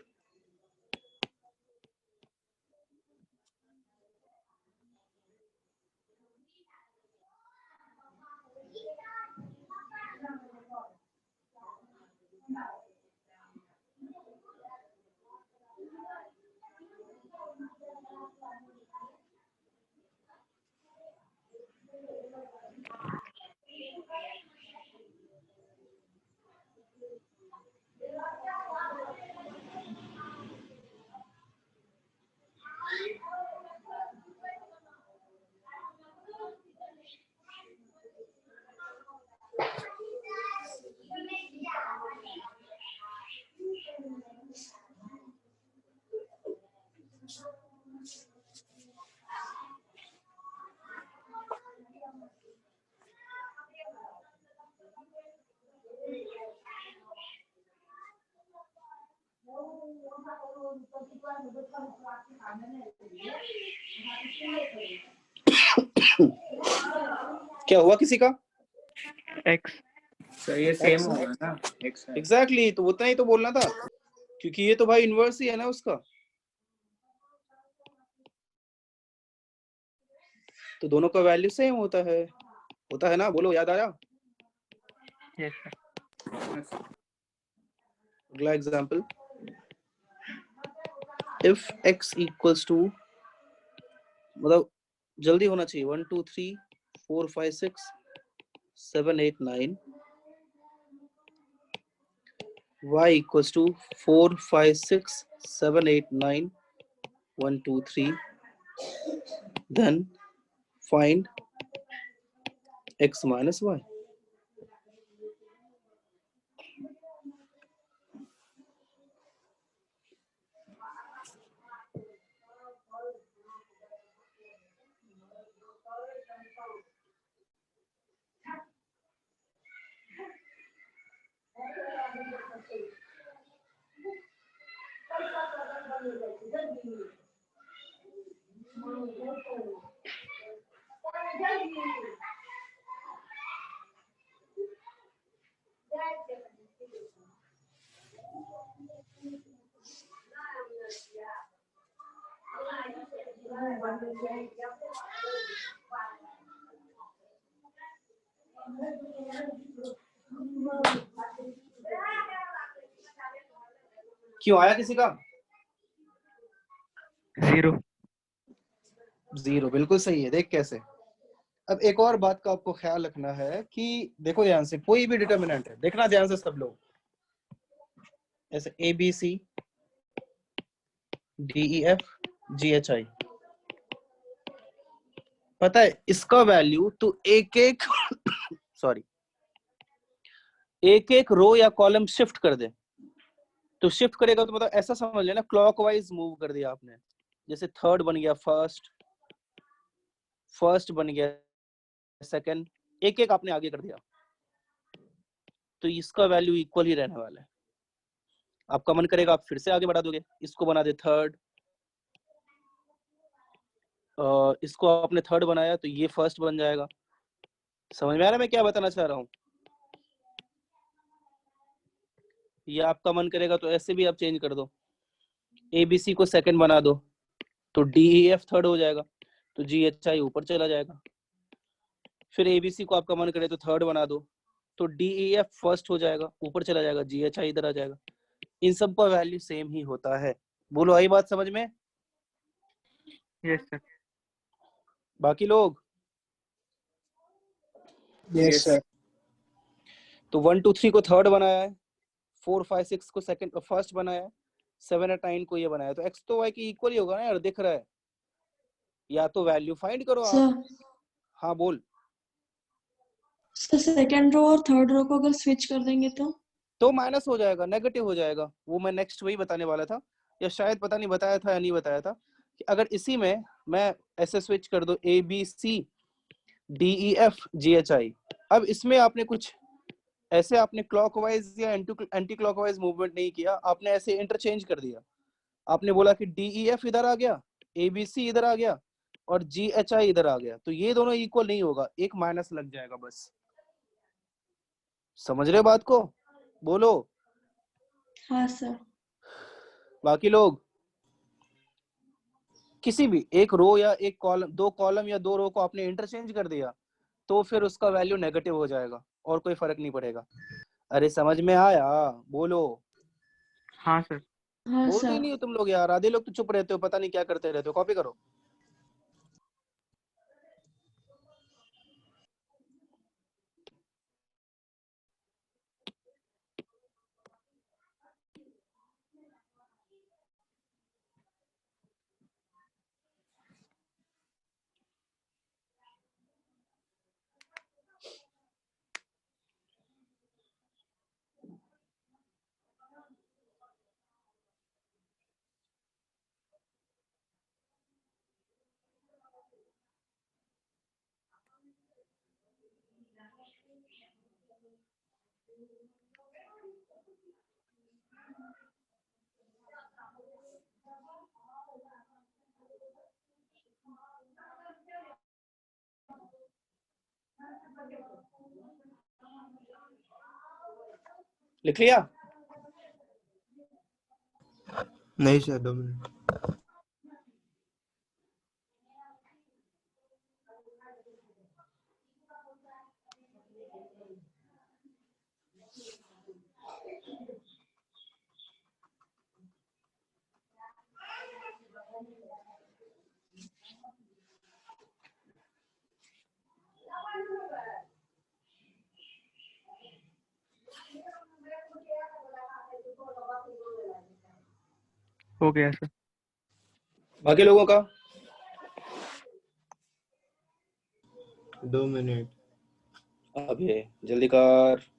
क्या हुआ किसी का? x सर ये सेम होगा ना x है। एग्जैक्टली तो उतना ही तो बोलना था, क्योंकि ये तो भाई इनवर्स ही है ना उसका, तो दोनों का वैल्यू सेम होता है ना, बोलो याद आया? yes sir अगला example, if x equals to, मतलब जल्दी होना चाहिए, 1 2 3 4 5 6 7 8 9, y equals to 4 5 6 7 8 9 1 2 3, then find x minus y. क्यों आया किसी का? 0 0 बिल्कुल सही है। देख कैसे। अब एक और बात का आपको ख्याल रखना है कि देखो ध्यान से, कोई भी डिटर्मिनेंट है, देखना ध्यान से सब लोग, ऐसे A B C D E F G H I, पता है इसका वैल्यू तो एक एक सॉरी एक एक रो या कॉलम शिफ्ट कर दे, तो शिफ्ट करेगा तो मतलब ऐसा समझ लेना क्लॉकवाइज मूव कर दिया आपने, जैसे थर्ड बन गया फर्स्ट, फर्स्ट बन गया सेकंड, एक एक आपने आगे कर दिया, तो इसका वैल्यू इक्वल ही रहने वाला है। आपका मन करेगा आप फिर से आगे बढ़ा दोगे, इसको बना दे थर्ड, इसको आपने थर्ड बनाया तो ये फर्स्ट बन जाएगा। समझ में आ रहा है मैं क्या बताना चाह रहा हूँ? ये आपका मन करेगा तो ऐसे भी आप चेंज कर दो, ए बी सी को सेकंड बना दो तो डी ई एफ थर्ड हो जाएगा, तो जी एच आई ऊपर चला जाएगा। फिर ए बी सी को आपका मन करे तो थर्ड बना दो तो डी ई एफ फर्स्ट हो जाएगा, ऊपर चला जाएगा, जी एच आई इधर आ जाएगा। इन सब का वैल्यू सेम ही होता है। बोलो आई बात समझ में? Yes sir. बाकी लोग? Yes sir. तो 1 2 3 को थर्ड बनाया है, 4 5 6 को सेकंड फर्स्ट बनाया है, 7 और 9 को ये बनाया, तो x तो y की इक्वल ही होगा ना यार, दिख रहा है। या तो वैल्यू फाइंड करो आप। सर हाँ बोल। सर सेकंड रो और थर्ड रो को अगर स्विच कर देंगे तो माइनस हो जाएगा, नेगेटिव हो जाएगा। वो मैं नेक्स्ट वही बताने वाला था, या शायद पता नहीं बताया था या नहीं बताया था। कि अगर इसी में मैं ऐसे स्विच कर दो ABC DEF GHI, अब इसमें आपने कुछ ऐसे आपने क्लॉकवाइज या एंटी क्लॉकवाइज मूवमेंट नहीं किया, आपने ऐसे इंटरचेंज कर दिया। आपने बोला कि DEF इधर आ गया, ABC इधर आ गया और GHI इधर आ गया, तो ये दोनों इक्वल नहीं होगा, एक माइनस लग जाएगा बस। समझ रहे हो बात को? बोलो। हाँ सर। बाकी लोग किसी भी एक रो या एक कॉलम, दो कॉलम या दो रो को आपने इंटरचेंज कर दिया तो फिर उसका वैल्यू नेगेटिव हो जाएगा और कोई फर्क नहीं पड़ेगा। अरे समझ में आया? बोलो। हाँ सर। हाँ बोलते ही सर। नहीं हो तुम लोग यार, आधे लोग तो चुप रहते हो, पता नहीं क्या करते रहते हो। कॉपी करो। लिख लिया? नहीं सर, 2 मिनट। हो गया सर। बाकी लोगों का? 2 मिनट। अभी जल्दी कर।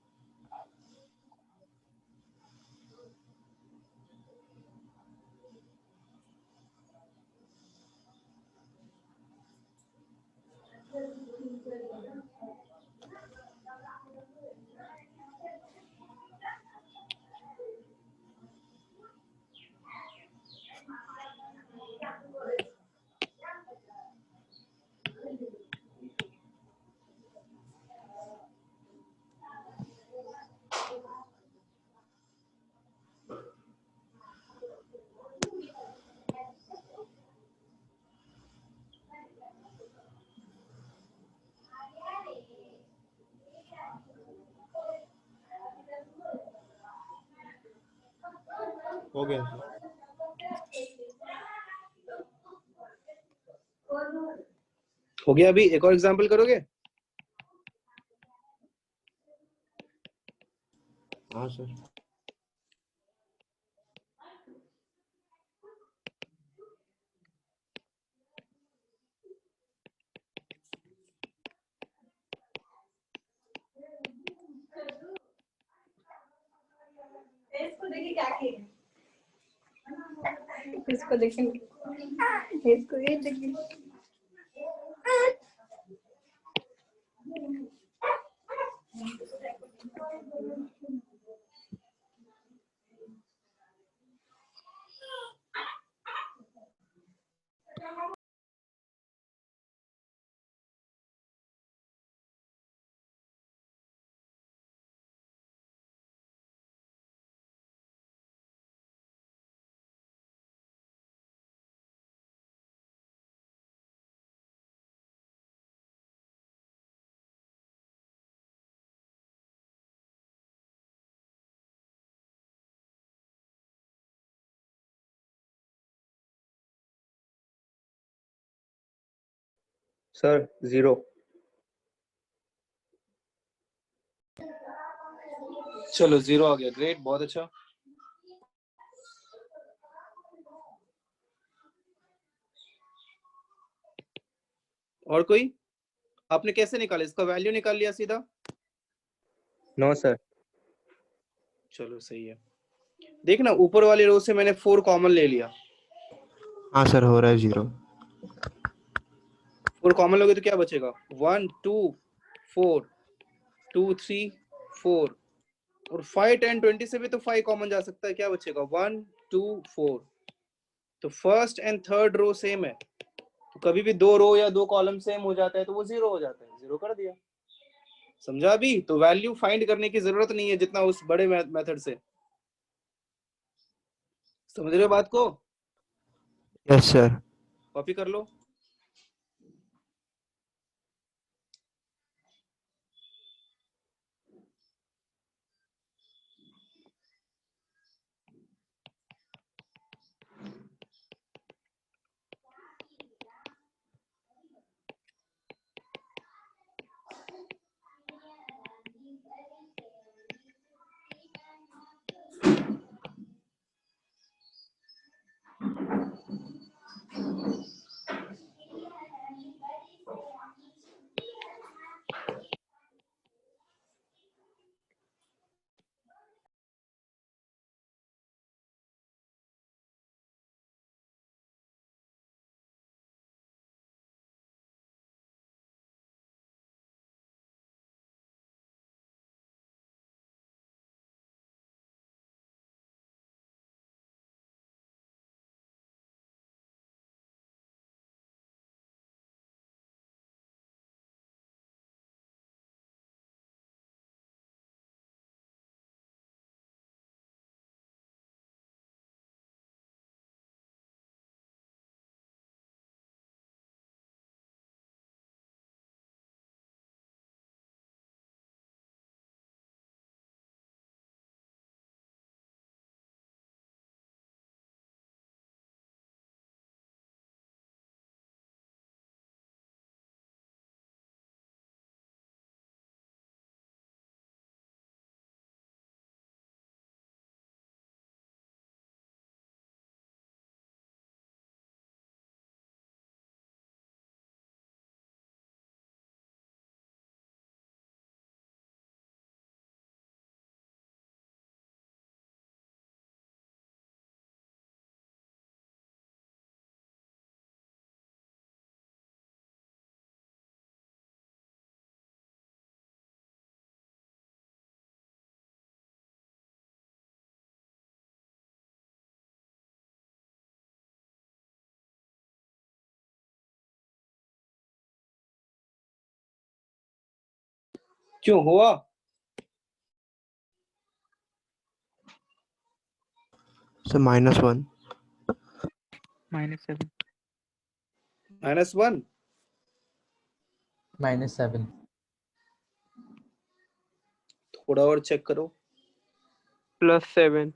हो गया सर। हो गया? अभी एक और एग्जांपल करोगे? हाँ सर। इसको देखिए क्या किए, इसको देखेंगे, इसको ये देखिए। सर 0। चलो 0 आ गया, ग्रेट, बहुत अच्छा। और कोई? आपने कैसे निकाला? इसका वैल्यू निकाल लिया सीधा? No sir. चलो सही है। देखना ऊपर वाली रो से मैंने 4 कॉमन ले लिया। हाँ सर, हो रहा है 0। 4 कॉमन लोगे तो क्या बचेगा? 1 2 4 2 3 4 और 5 10 20 से भी तो 5 कॉमन जा सकता है। क्या बचेगा? 1 2 4। तो first and third row same है, तो कभी भी 2 रो या 2 कॉलम सेम हो जाता है तो वो 0 हो जाता है। 0 कर दिया। समझा? अभी तो वैल्यू फाइंड करने की जरूरत नहीं है जितना उस बड़े मेथड से। समझ रहे हो बात को? Yes sir. कॉपी कर लो। क्यों हुआ? सर -1। -7। -1 -7। थोड़ा और चेक करो। +7।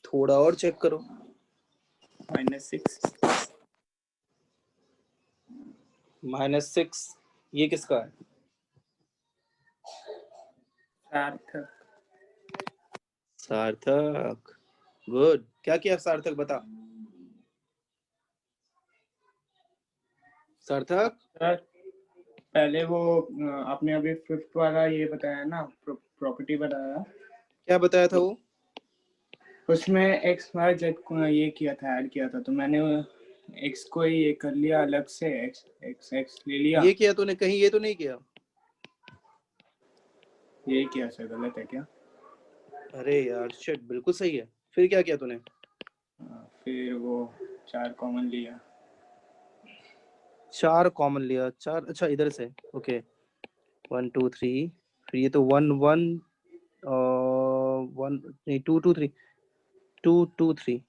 थोड़ा और चेक करो। -6। -6 ये किसका है? सार्थक। सार्थक। गुड। क्या किया सार्थक? बता सार्थक। सर पहले वो आपने अभी 5th वाला ये बताया ना, प्रॉपर्टी बताया, क्या बताया था वो? उसमें x y z को ये किया था, ऐड किया था, तो मैंने x को ही ये कर लिया अलग से, x ले लिया। ये किया तूने? कहीं ये तो नहीं किया? ये किया सर, गलत है क्या? अरे यार शिट, बिल्कुल सही है। फिर क्या किया तूने? फिर वो 4 कॉमन लिया। 4 कॉमन लिया। 4, अच्छा इधर से। ओके 1 2 3। फिर ये तो 1 1 1 नहीं 2 2 3 2 2 3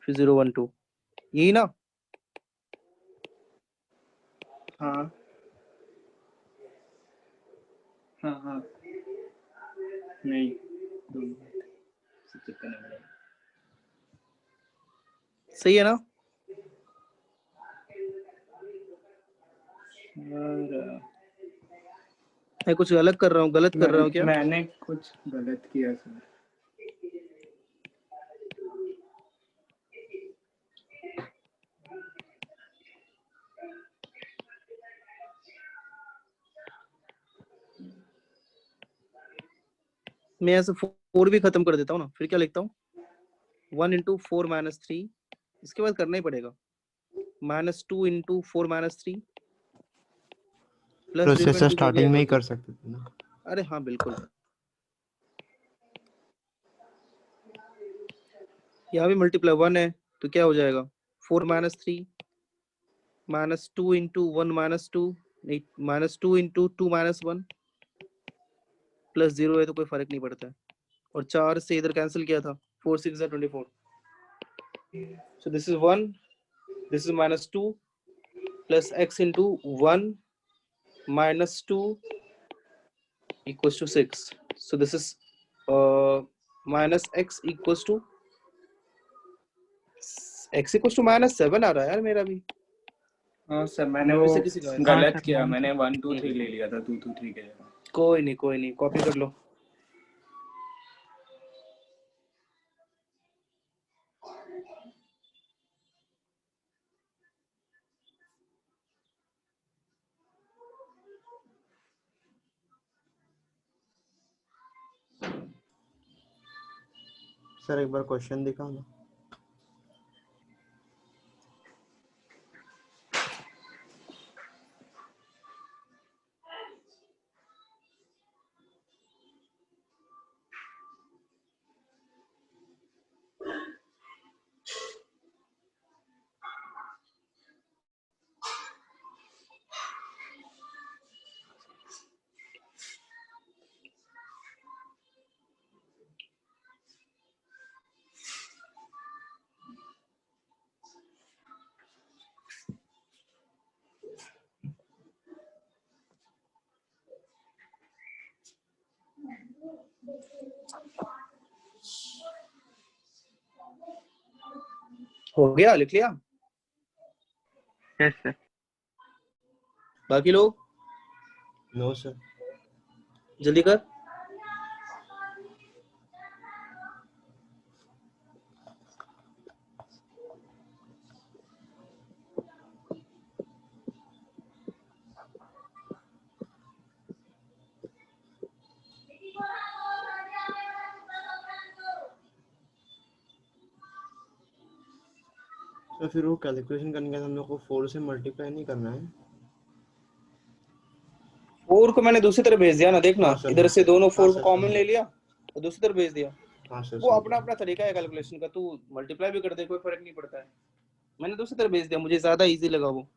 फिर 0 1 2 यही ना? हाँ हाँ हाँ, नहीं सही है ना? और मैं कुछ अलग कर रहा हूँ, गलत कर रहा हूँ क्या? मैंने कुछ गलत किया सर। मैं ऐसे 4 भी खत्म कर देता हूँ ना, फिर क्या लिखता हूँ? 1 इंटू 4 माइनस 3, इसके बाद करना ही पड़ेगा, -2 इंटू 4 माइनस 3 प्लस प्रोसेसर 0.2 जो भी स्टार्टिंग में ही आएगा कर सकते थे ना। अरे हाँ बिल्कुल, यहाँ भी मल्टीप्लाई 1 है तो क्या हो जाएगा 4 माइनस 3 -2 इंटू 1 माइनस 2, नहीं -2 इंटू 2 माइनस 1 प्लस 0 है तो कोई फर्क नहीं पड़ता है, और 4 से इधर कैंसिल किया था, 4 6 24, so this is 1, this is -2 plus x into 1 minus 2 equals to 6, so this is minus x equals to -7 आ रहा है यार मेरा भी। हाँ सर, मैंने मुझे वो से किसी का गलत सर, किया, मान मैंने 1 2 3 ले लिया था 2 2 3 के जगह। कोई नहीं कॉपी कर लो। सर एक बार क्वेश्चन दिखाओ ना। हो गया, लिख लिया यस सर। बाकी लोग नो सर। जल्दी कर। तो फिर वो कैलकुलेशन करने के बाद हम लोग को 4 से मल्टीप्लाई नहीं करना है। 4 को मैंने दूसरी तरफ भेज दिया ना, देखना हाँ सर, इधर हाँ से सर, दोनों हाँ 4 को सर, कॉमन समझ ले गया। लिया और दूसरी तरफ भेज दिया, हाँ सर, वो समझ अपना गया। अपना तरीका है कैलकुलेशन का, तू मल्टीप्लाई भी कर दे कोई फर्क नहीं पड़ता है, मैंने दूसरी तरफ भेज दिया, मुझे ज्यादा इजी लगा वो।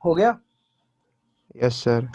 हो गया। Yes sir.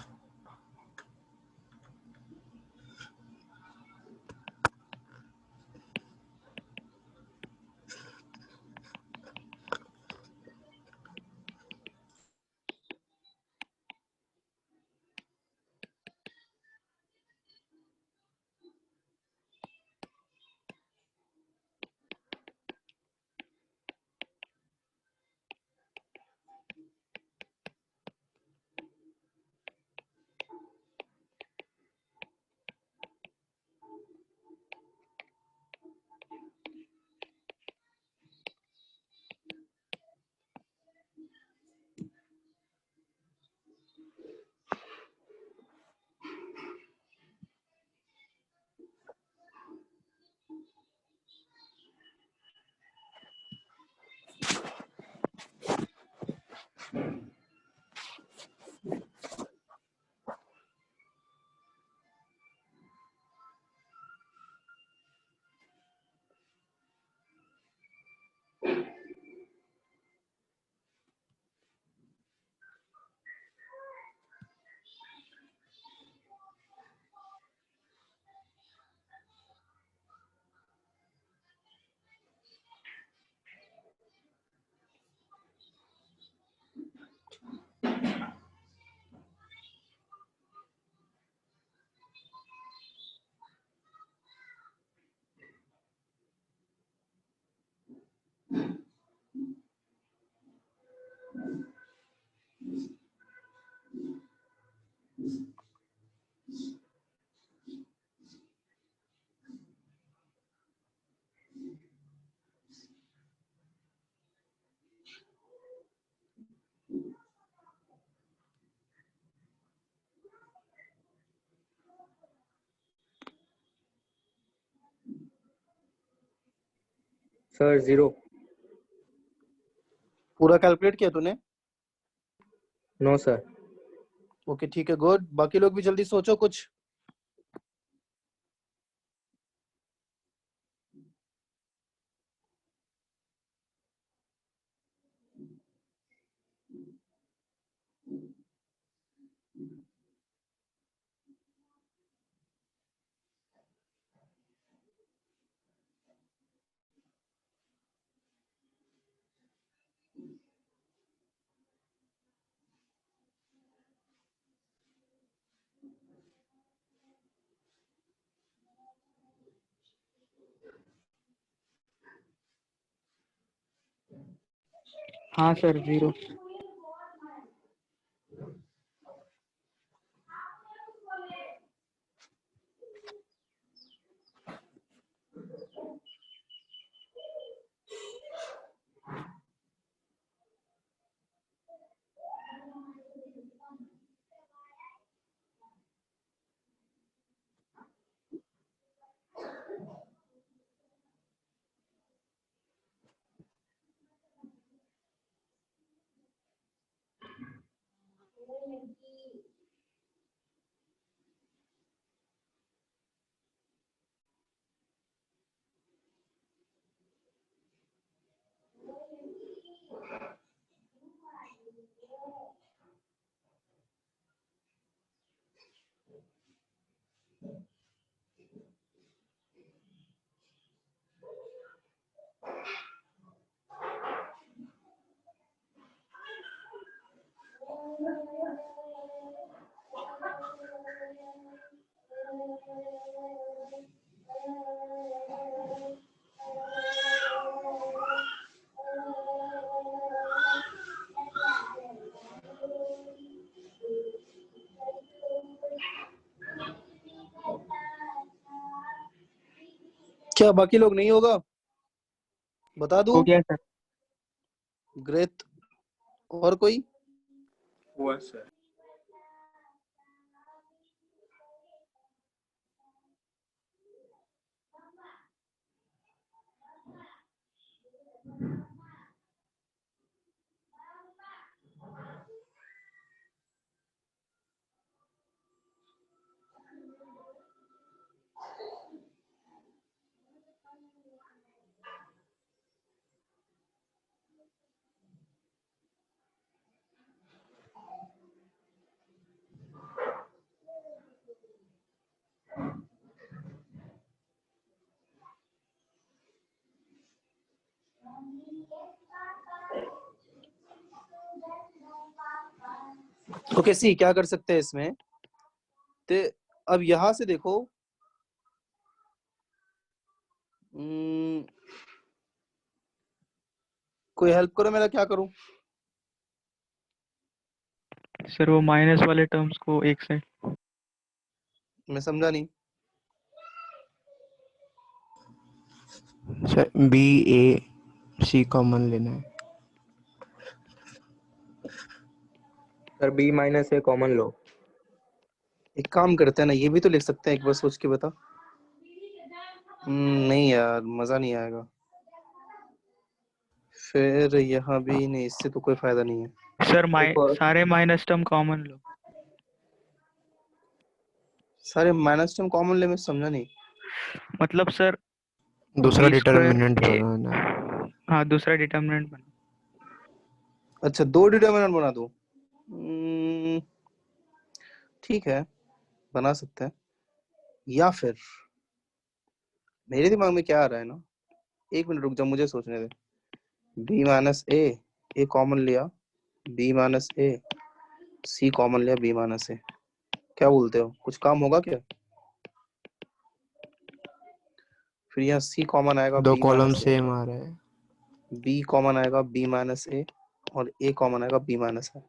सर 0. पूरा कैलकुलेट किया तूने? No sir. ओके ठीक है, गुड। बाकी लोग भी जल्दी सोचो कुछ। हाँ सर 0। क्या बाकी लोग नहीं होगा? बता दूं? हो गया सर। ग्रेट। और कोई? हुआ सर। ओके सी क्या कर सकते हैं इसमें? तो अब यहां से देखो, कोई हेल्प करो, मेरा क्या करूं? सर वो माइनस वाले टर्म्स को एक साइड। मैं समझा नहीं। Sir B A C common लेना है। सर B - A कॉमन लो. एक काम करते हैं ना, ये भी तो लिख सकते हैं, एक बार सोच के बता। नहीं यार, मजा नहीं आएगा। फिर यहाँ भी नहीं, इससे तो कोई फायदा नहीं है। सर एक और. सारे माइनस टर्म कॉमन लो। सारे माइनस टर्म कॉमन ले, मैं समझा नहीं। मतलब सर दूसरा b स्क्वायर डिटर्मिनेंट बनाना है। हाँ दूसरा डिटर्मिनेंट बना। अच्छा, दो डिटर्मिनेंट बना दो। ठीक है, बना सकते हैं। या फिर मेरे दिमाग में क्या आ रहा है ना, एक मिनट रुक जा, मुझे सोचने दे। B - A कॉमन लिया, B - A, C कॉमन लिया, B - A। क्या बोलते हो, कुछ काम होगा क्या? फिर यहाँ C कॉमन आएगा, दो B - कॉलम A। सेम आ रहा है। बी कॉमन आएगा बी माइनस ए और ए कॉमन आएगा B minus A.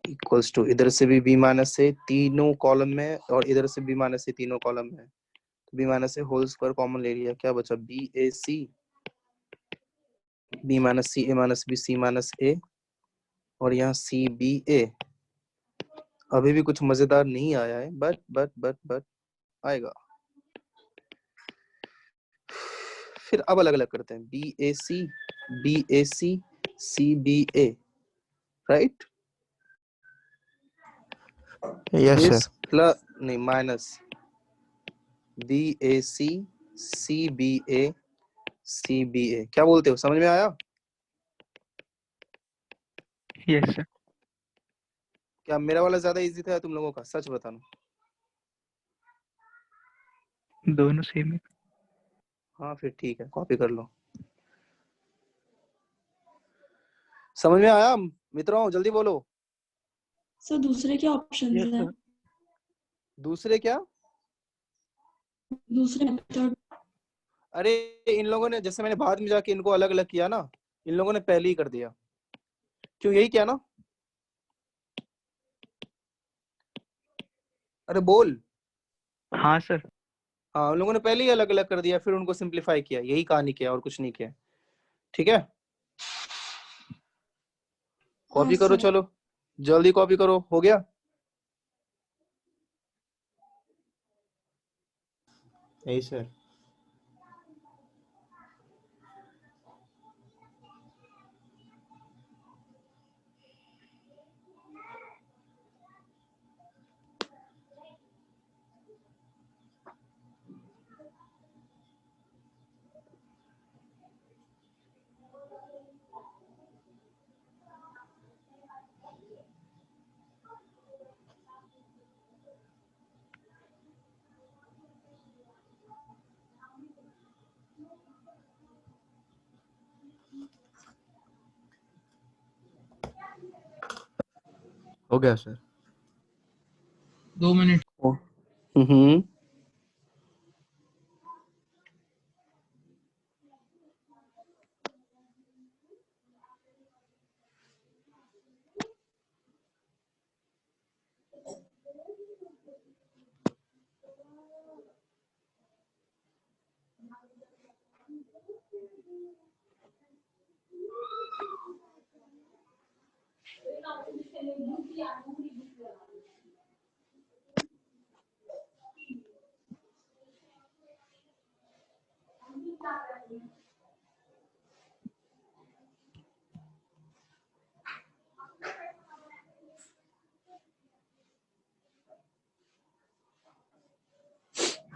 Equals to इधर से भी बी माइनस ए तीनों कॉलम में और इधर से बी माइनस ए तीनों कॉलम में। बी माइनस ए होल स्क्वायर कॉमन ले लिया, क्या बचा B A C, B minus C A minus B C minus A और यहाँ सी बी ए। अभी भी कुछ मजेदार नहीं आया है बट आएगा। फिर अब अलग अलग करते हैं, B A C C B A, right? Yes this sir. Plus नहीं minus B A C B A C B A. क्या बोलते हो, समझ में आया? Yes sir. क्या मेरा वाला ज्यादा इजी था या तुम लोगों का, सच बताना। दोनों सेम है। हाँ फिर ठीक है, कॉपी कर लो। समझ में आया मित्रों, जल्दी बोलो। सर दूसरे क्या ऑप्शन Yes, है? sir. दूसरे क्या? दूसरे मेथड। अरे इन लोगों ने, जैसे मैंने बाद में जाके इनको अलग अलग किया ना, इन लोगों ने पहले ही कर दिया। क्यों, यही क्या ना? अरे बोल। हाँ सर। हाँ उन लोगों ने पहले ही अलग अलग कर दिया, फिर उनको सिंप्लीफाई किया, यही कहानी किया और कुछ नहीं किया। ठीक है, कॉपी करो, सर। चलो जल्दी कॉपी करो। हो गया? यही सर। हो गया सर। 2 मिनट। हम्म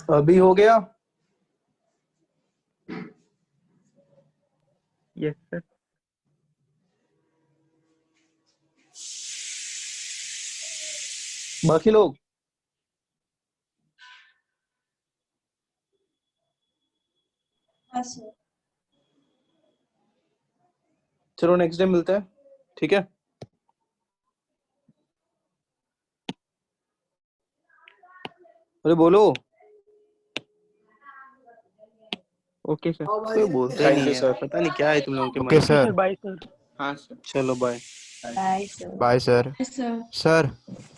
अभी हो गया? Yes sir. बाकी लोग? हाँ सर। चलो नेक्स्ट डे मिलते हैं, ठीक है? अरे बोलो। Okay sir. कोई बोलते Thank नहीं you, है, sir. पता नहीं क्या है तुम लोगों के मन ओके में। सर। Bye, sir. हाँ सर। चलो bye. Bye sir. Bye sir. Sir. Sir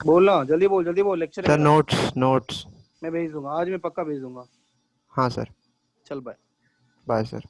बोलना, जल्दी बोल लेक्चर है सर मेरा। नोट्स। मैं भेज दूंगा, आज मैं पक्का भेज दूंगा। हाँ सर। चल बाय। Bye sir.